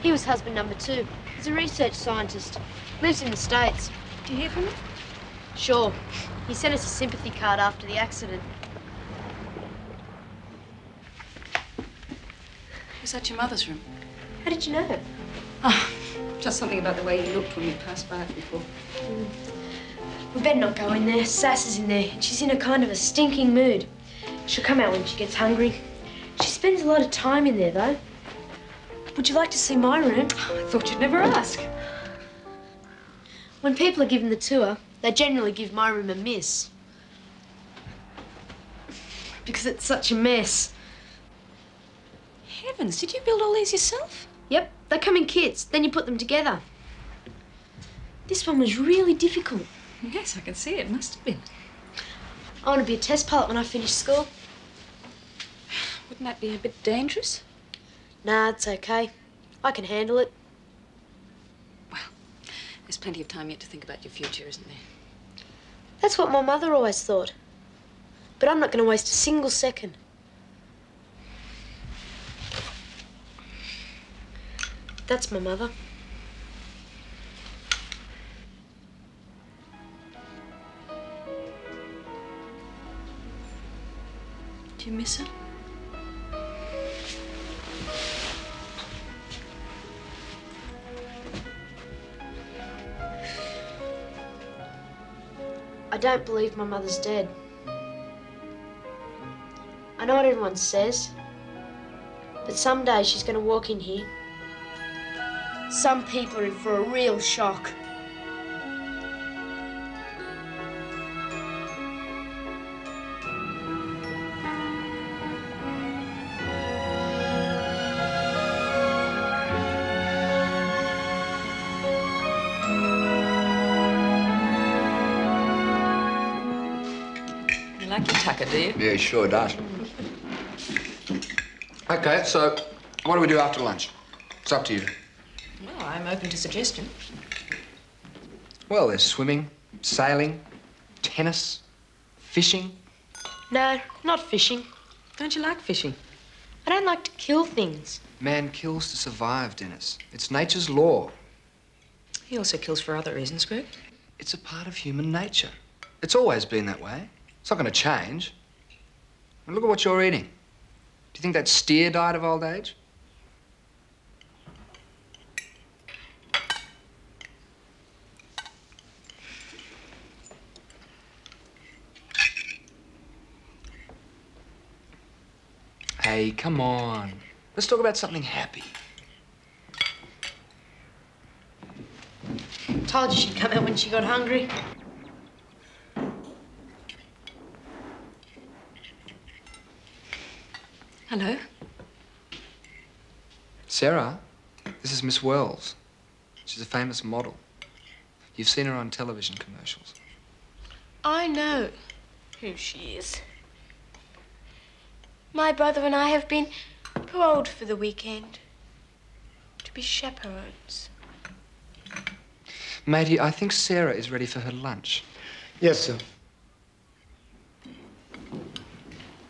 He was husband number 2. He's a research scientist. Lives in the States. Do you hear from him? Sure. He sent us a sympathy card after the accident. Was that your mother's room? How did you know? Oh, just something about the way you looked when you passed by it before. We better not go in there. Sass is in there, and she's in a kind of a stinking mood. She'll come out when she gets hungry. She spends a lot of time in there, though. Would you like to see my room? I thought you'd never ask. When people are given the tour, they generally give my room a miss. Because it's such a mess. Heavens, did you build all these yourself? Yep, they come in kits, then you put them together. This one was really difficult. Yes, I can see it. Must have been. I want to be a test pilot when I finish school. Wouldn't that be a bit dangerous? Nah, it's okay. I can handle it. Well, there's plenty of time yet to think about your future, isn't there? That's what my mother always thought. But I'm not going to waste a single second. That's my mother. Do you miss her? I don't believe my mother's dead. I know what everyone says, but someday she's going to walk in here Some people are in for a real shock. You like your tucker, do you? Yeah, he sure does. Okay, so what do we do after lunch? It's up to you. Well, I'm open to suggestion. Well, there's swimming, sailing, tennis, fishing. No, not fishing. Don't you like fishing? I don't like to kill things. Man kills to survive, Dennis. It's nature's law. He also kills for other reasons, Greg. It's a part of human nature. It's always been that way. It's not going to change. And look at what you're eating. Do you think that steer died of old age? Hey, come on. Let's talk about something happy. Told you she'd come out when she got hungry. Hello? Sarah, this is Miss Wells. She's a famous model. You've seen her on television commercials. I know who she is. My brother and I have been paroled for the weekend to be chaperones. Matey, I think Sarah is ready for her lunch. Yes, sir.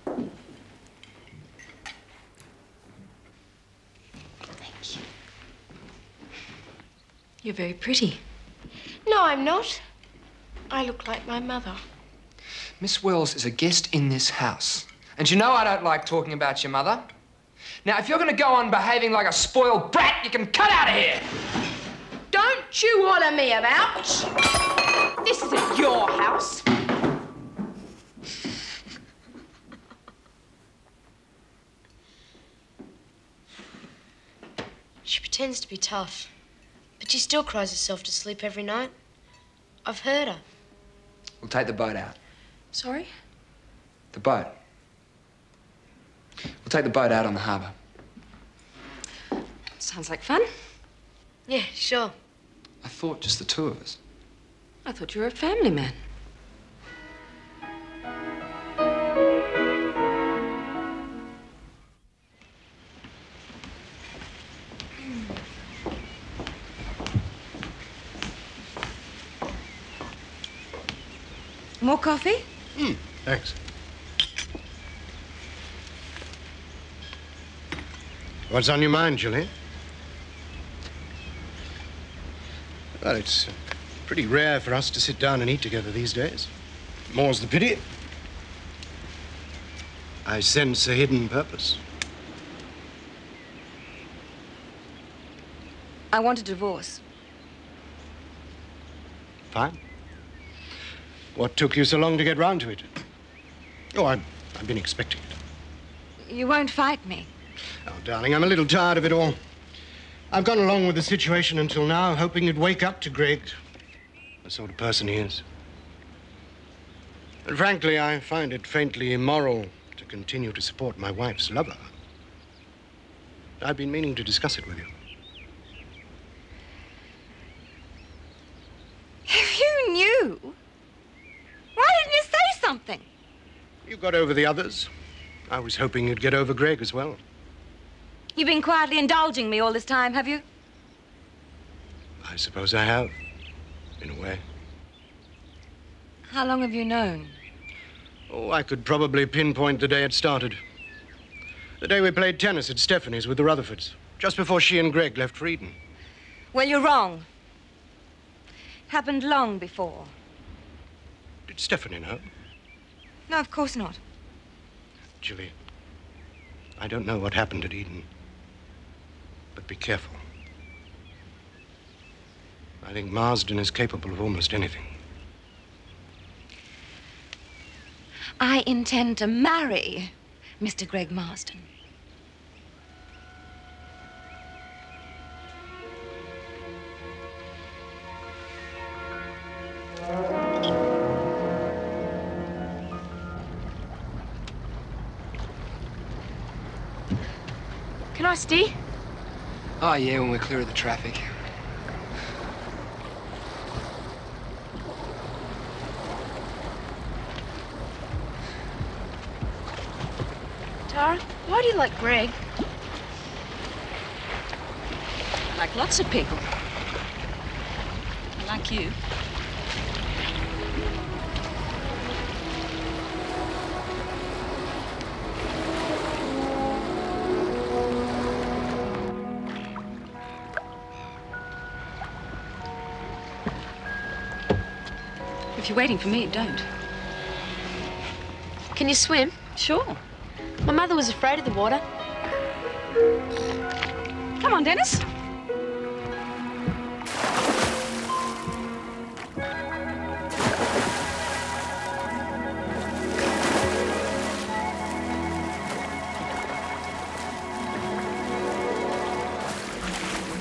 Thank you. You're very pretty. No, I'm not. I look like my mother. Miss Wells is a guest in this house. And you know I don't like talking about your mother. Now, if you're going to go on behaving like a spoiled brat, you can cut out of here. Don't you holler me about. This isn't your house. She pretends to be tough, but she still cries herself to sleep every night. I've heard her. We'll take the boat out. Sorry? The boat. We'll take the boat out on the harbour. Sounds like fun. Yeah, sure. I thought just the two of us. I thought you were a family man. More coffee? Thanks. What's on your mind, Julie? Well, it's pretty rare for us to sit down and eat together these days. More's the pity. I sense a hidden purpose. I want a divorce. Fine. What took you so long to get round to it? Oh, I've been expecting it. You won't fight me. Oh, darling, I'm a little tired of it all. I've gone along with the situation until now, hoping you'd wake up to Greg, the sort of person he is. And frankly, I find it faintly immoral to continue to support my wife's lover. I've been meaning to discuss it with you. If you knew, why didn't you say something? You got over the others. I was hoping you'd get over Greg as well. You've been quietly indulging me all this time, have you? I suppose I have, in a way. How long have you known? Oh, I could probably pinpoint the day it started. The day we played tennis at Stefani's with the Rutherfords, just before she and Greg left for Eden. Well, you're wrong. It happened long before. Did Stefani know? No, of course not. Julie, I don't know what happened at Eden, but be careful. I think Marsden is capable of almost anything. I intend to marry Mr. Greg Marsden. Rusty? Oh, yeah, when we're clear of the traffic. Tara, why do you like Greg? Like lots of people. Like you. If you're waiting for me, don't. Can you swim? Sure. My mother was afraid of the water. Come on, Dennis.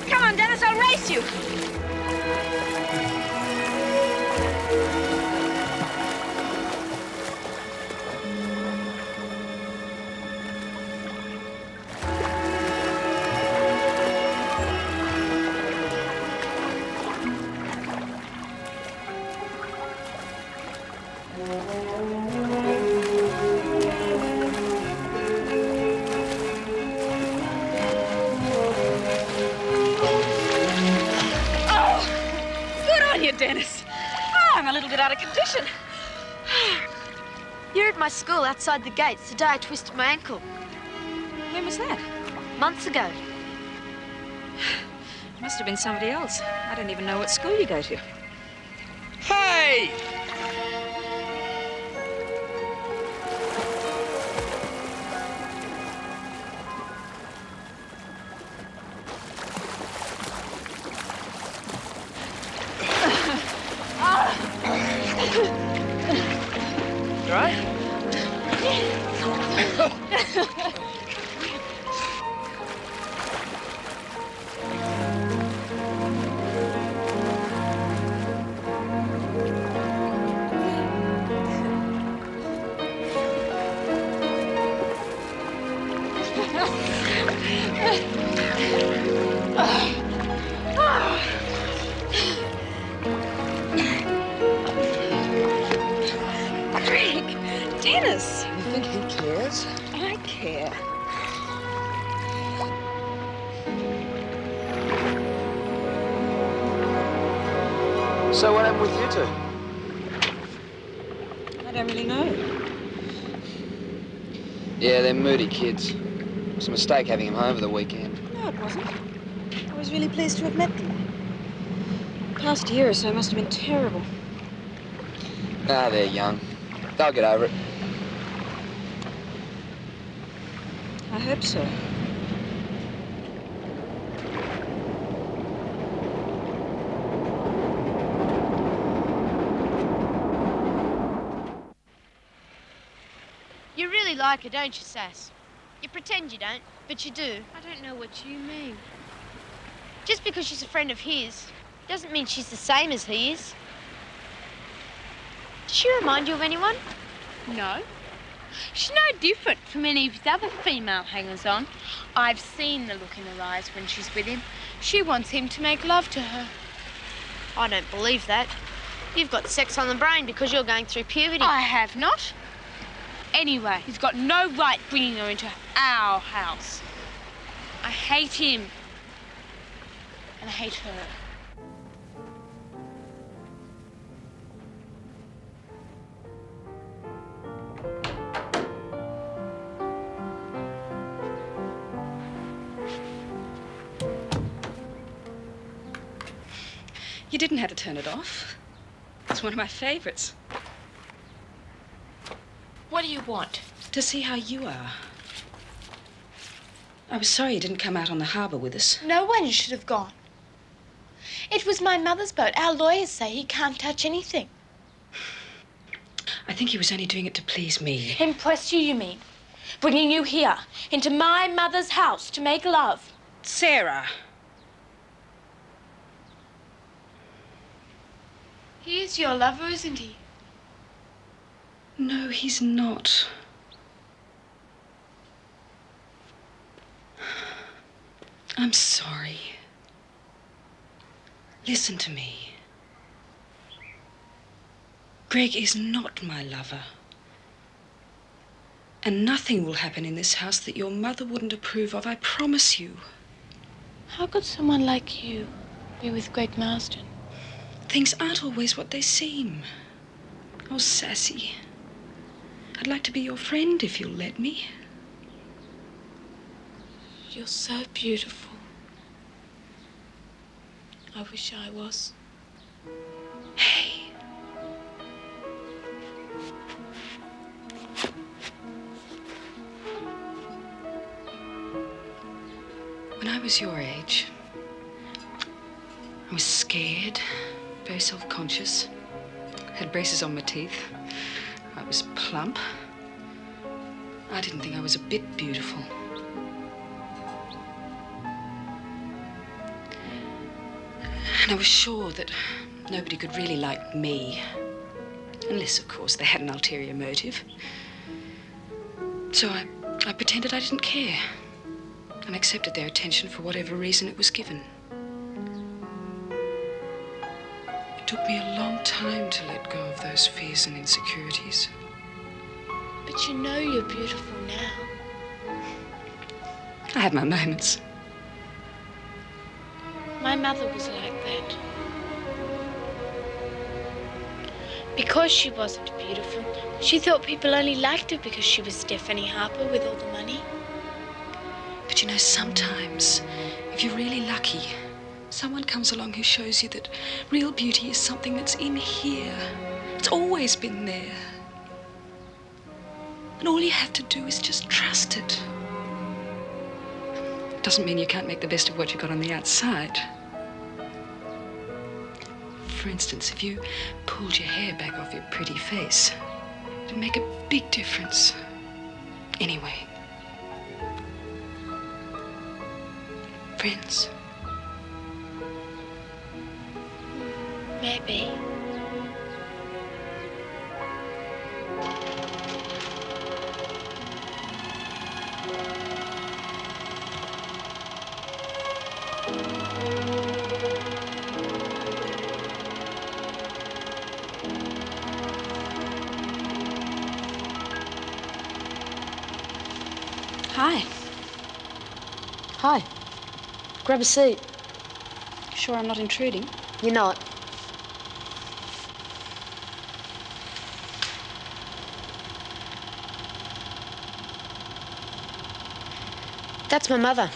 Come on, Dennis, I'll race you. Dennis. Oh, I'm a little bit out of condition. You're at my school outside the gates the day I twisted my ankle. When was that? Months ago. Must have been somebody else. I don't even know what school you go to. Hey! Dennis! You think he cares? I care. So what happened with you two? I don't really know. Yeah, they're moody kids. It was a mistake having him home for the weekend. No, it wasn't. I was really pleased to have met them. The past year or so must have been terrible. Ah, they're young. They'll get over it. I hope so. You really like her, don't you, Sass? You pretend you don't, but you do. I don't know what you mean. Just because she's a friend of his doesn't mean she's the same as he is. Does she remind you of anyone? No. She's no different from any of his other female hangers-on. I've seen the look in her eyes when she's with him. She wants him to make love to her. I don't believe that. You've got sex on the brain because you're going through puberty. I have not. Anyway, he's got no right bringing her into our house. I hate him. And I hate her. You didn't have to turn it off. It's one of my favourites. What do you want? To see how you are. I was sorry you didn't come out on the harbour with us. No one should have gone. It was my mother's boat. Our lawyers say he can't touch anything. I think he was only doing it to please me. Impress you mean? Bringing you here, into my mother's house to make love. Sarah. He is your lover, isn't he? No, he's not. I'm sorry. Listen to me. Greg is not my lover. And nothing will happen in this house that your mother wouldn't approve of, I promise you. How could someone like you be with Greg Marsden? Things aren't always what they seem. Oh, Sassy. I'd like to be your friend if you'll let me. You're so beautiful. I wish I was. Hey. When I was your age, I was scared, very self-conscious, had braces on my teeth. I was plump. I didn't think I was a bit beautiful. And I was sure that nobody could really like me, unless, of course, they had an ulterior motive. So I pretended I didn't care and accepted their attention for whatever reason it was given. It took me a long time to let go of those fears and insecurities. But you know you're beautiful now. I had my moments. My mother was like that. Because she wasn't beautiful, she thought people only liked her because she was Stefani Harpur with all the money. But you know, sometimes, if you're really lucky, someone comes along who shows you that real beauty is something that's in here. It's always been there. And all you have to do is just trust it. Doesn't mean you can't make the best of what you got on the outside. For instance, if you pulled your hair back off your pretty face, it'd make a big difference. Anyway. Friends? Maybe. Hi. Hi. Grab a seat. Sure I'm not intruding? You're not. That's my mother,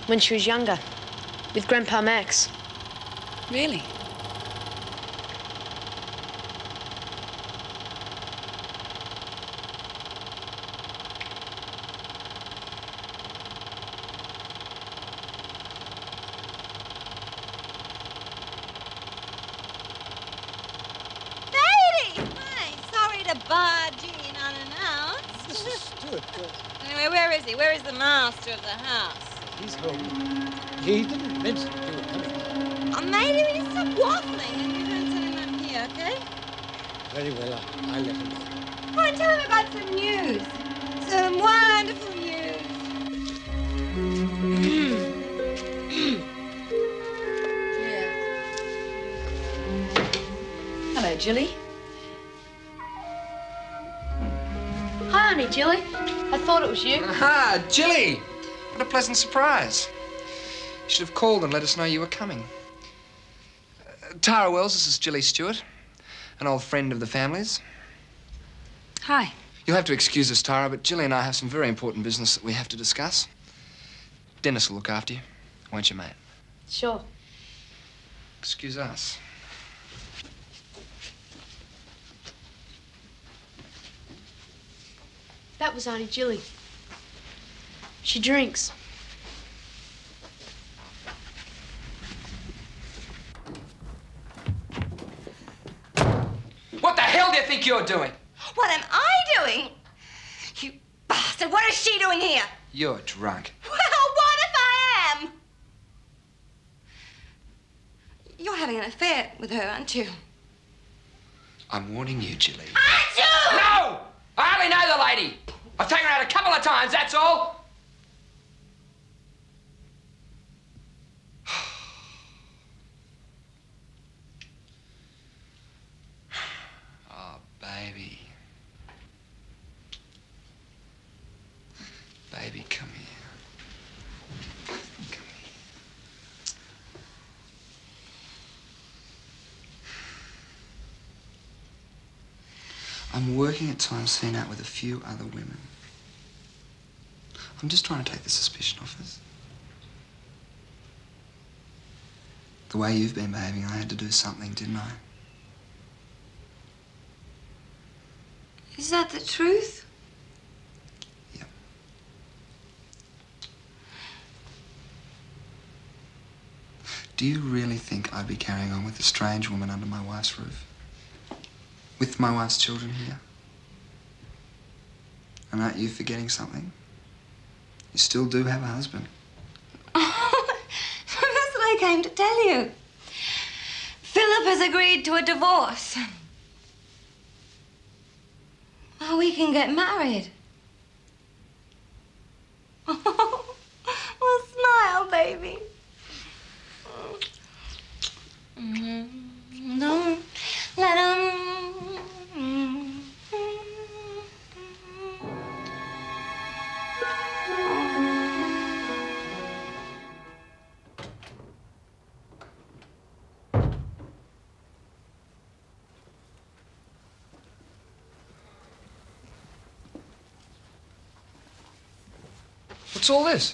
when she was younger, with Grandpa Max. Really? Anyway, where is he? Where is the master of the house? He's home. He didn't mention that you were coming. Oh, matey, will you stop waffling and you don't tell him I'm here, okay? Very well, I'll let him know. Oh, and tell him about some news. Some wonderful news. Hello, Jilly. Hi, Auntie Jilly. I thought it was you. Aha, Jilly! What a pleasant surprise. You should have called and let us know you were coming. Tara Wells, this is Jilly Stewart, an old friend of the family's. Hi. You'll have to excuse us, Tara, but Jilly and I have some very important business that we have to discuss. Dennis will look after you, won't you, mate? Sure. Excuse us. That was Auntie Jilly. She drinks. What the hell do you think you're doing? What am I doing? You bastard, what is she doing here? You're drunk. Well, what if I am? You're having an affair with her, aren't you? I'm warning you, Jilly. Aren't you? No! I only know the lady. I've taken her out a couple of times, that's all. I'm working at times seen out with a few other women. I'm just trying to take the suspicion off us. The way you've been behaving, I had to do something, didn't I? Is that the truth? Yep. Do you really think I'd be carrying on with a strange woman under my wife's roof? With my wife's children here? And aren't you forgetting something? You still do have a husband. That's what I came to tell you. Philip has agreed to a divorce. Oh, we can get married. Well, smile, baby. Don't let him. What's all this?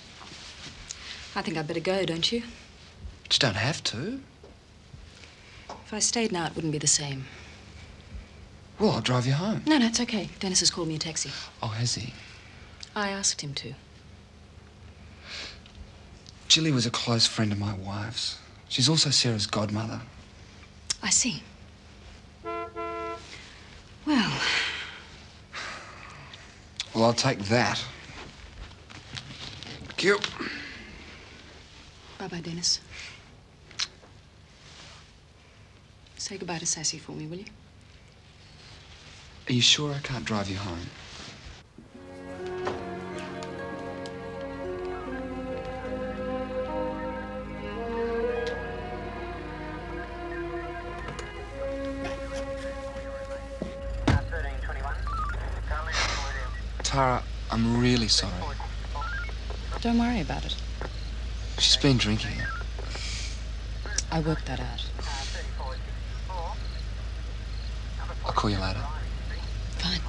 I think I'd better go, don't you? But you don't have to. If I stayed now, it wouldn't be the same. Well, I'll drive you home. No, it's okay. Dennis has called me a taxi. Oh, has he? I asked him to. Jilly was a close friend of my wife's. She's also Sarah's godmother. I see. Well... Well, I'll take that. Thank you. Bye-bye, Dennis. Say goodbye to Sassy for me, will you? Are you sure I can't drive you home? Tara, I'm really sorry. Don't worry about it. She's been drinking. I worked that out. I'll call you later. Fine.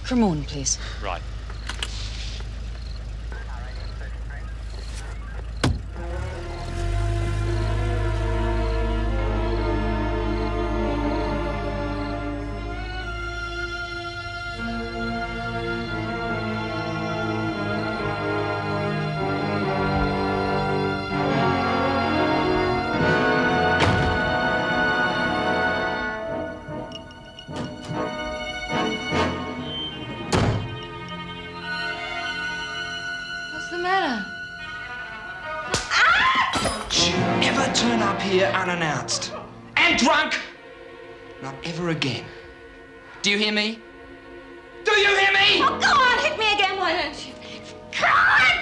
Cremorne, please. Right. Unannounced. And drunk! Not ever again. Do you hear me? Do you hear me? Oh, go on, hit me again, why don't you? Come on!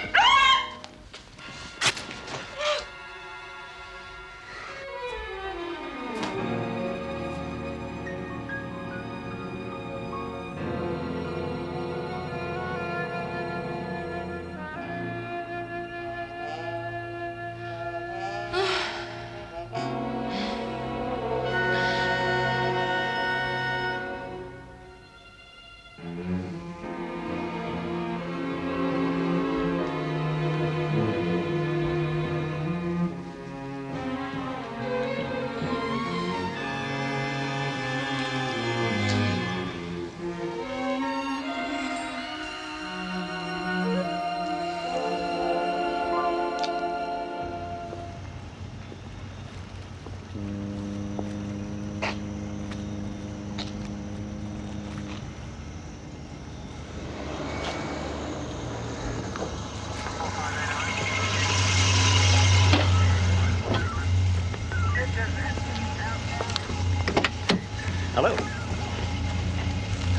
Hello.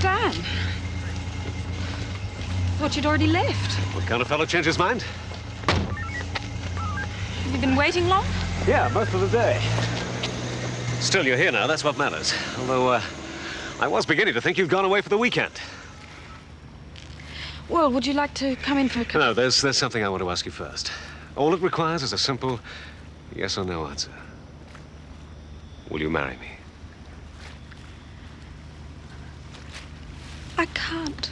Dan. Thought you'd already left. What kind of fellow changed his mind? Have you been waiting long? Yeah, most of the day. Still, you're here now. That's what matters. Although, I was beginning to think you'd gone away for the weekend. Well, would you like to come in for a cup? No, there's something I want to ask you first. All it requires is a simple yes or no answer. Will you marry me? I can't.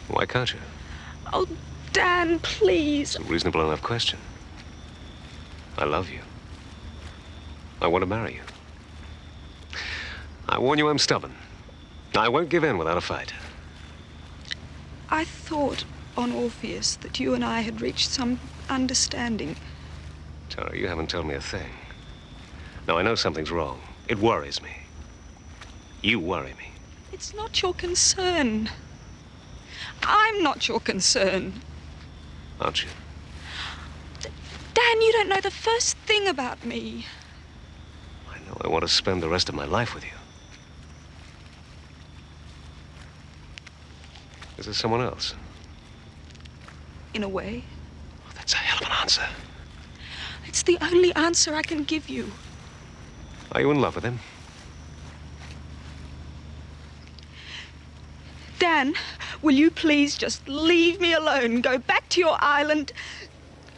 Why can't you? Oh, Dan, please. It's a reasonable enough question. I love you. I want to marry you. I warn you, I'm stubborn. I won't give in without a fight. I thought on Orpheus that you and I had reached some understanding. Tara, you haven't told me a thing. Now, I know something's wrong. It worries me. You worry me. It's not your concern. I'm not your concern. Aren't you? Dan, you don't know the first thing about me. I know I want to spend the rest of my life with you. Is there someone else? In a way. Oh, that's a hell of an answer. It's the only answer I can give you. Are you in love with him? Dan, will you please just leave me alone, go back to your island,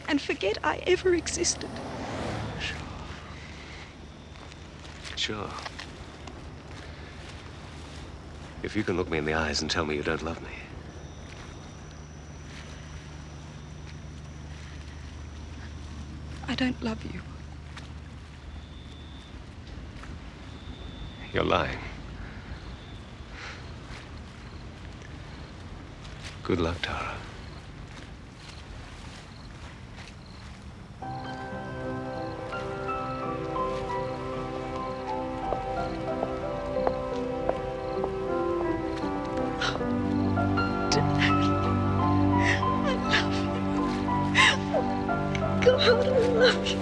and forget I ever existed? Sure. If you can look me in the eyes and tell me you don't love me. I don't love you. You're lying. Good luck, Tara. God, I love you.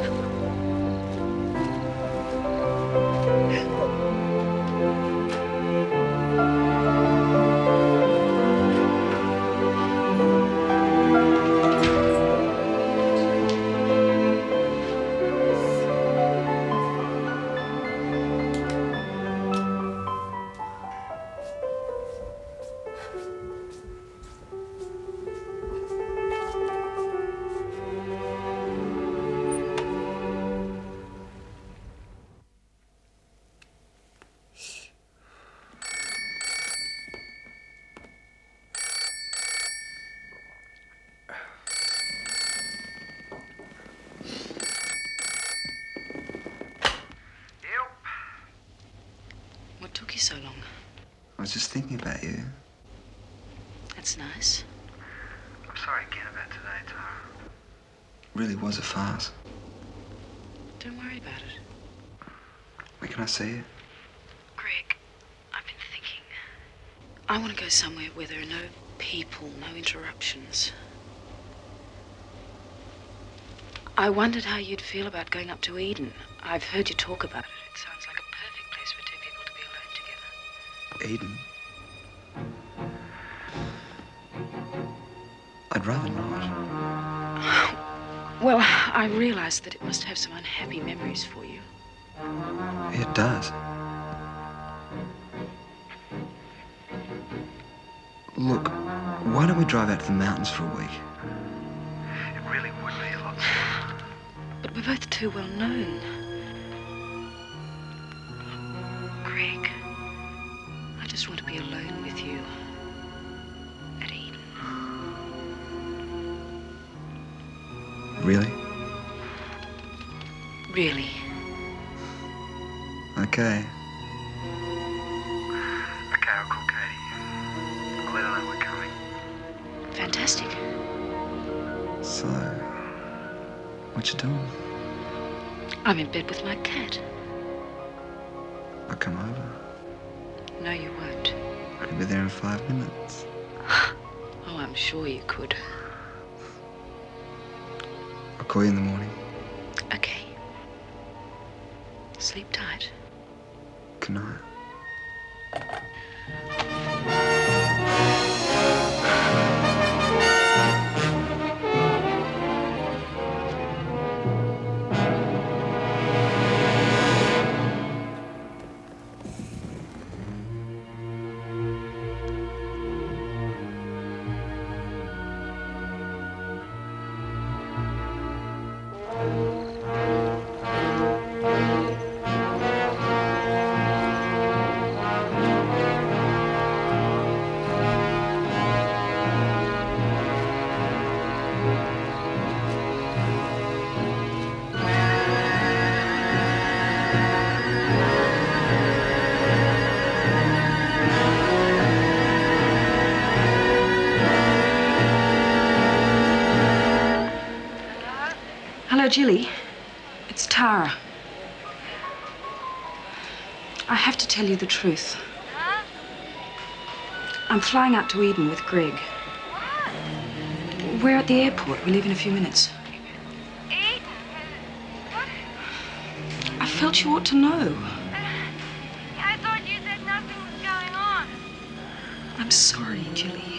What took you so long? I was just thinking about you. That's nice. I'm sorry again about today, Tara. Really was a farce. Don't worry about it. Where can I see you? Greg, I've been thinking. I want to go somewhere where there are no people, no interruptions. I wondered how you'd feel about going up to Eden. I've heard you talk about it. It sounds like a perfect place for two people to be alone together. Eden? I'd rather not. Well, I realized that it must have some unhappy memories for you. It does. Look, why don't we drive out to the mountains for a week? It really would be a lot fun. But we're both too well known. Greg, I just want to be alone with you. At Eden. Really? Really. Okay. Okay, I'll call Katie. I'll let her know we're coming. Fantastic. So, what you doing? I'm in bed with my cat. I'll come over. No, you won't. I could be there in 5 minutes. Oh, I'm sure you could. I'll call you in the morning. Okay. Sleep tight. Good night. Jilly. It's Tara. I have to tell you the truth. Huh? I'm flying out to Eden with Greg. We're at the airport. We leave in a few minutes. Eden? What? I felt you ought to know. I thought you said nothing was going on. I'm sorry, Jilly.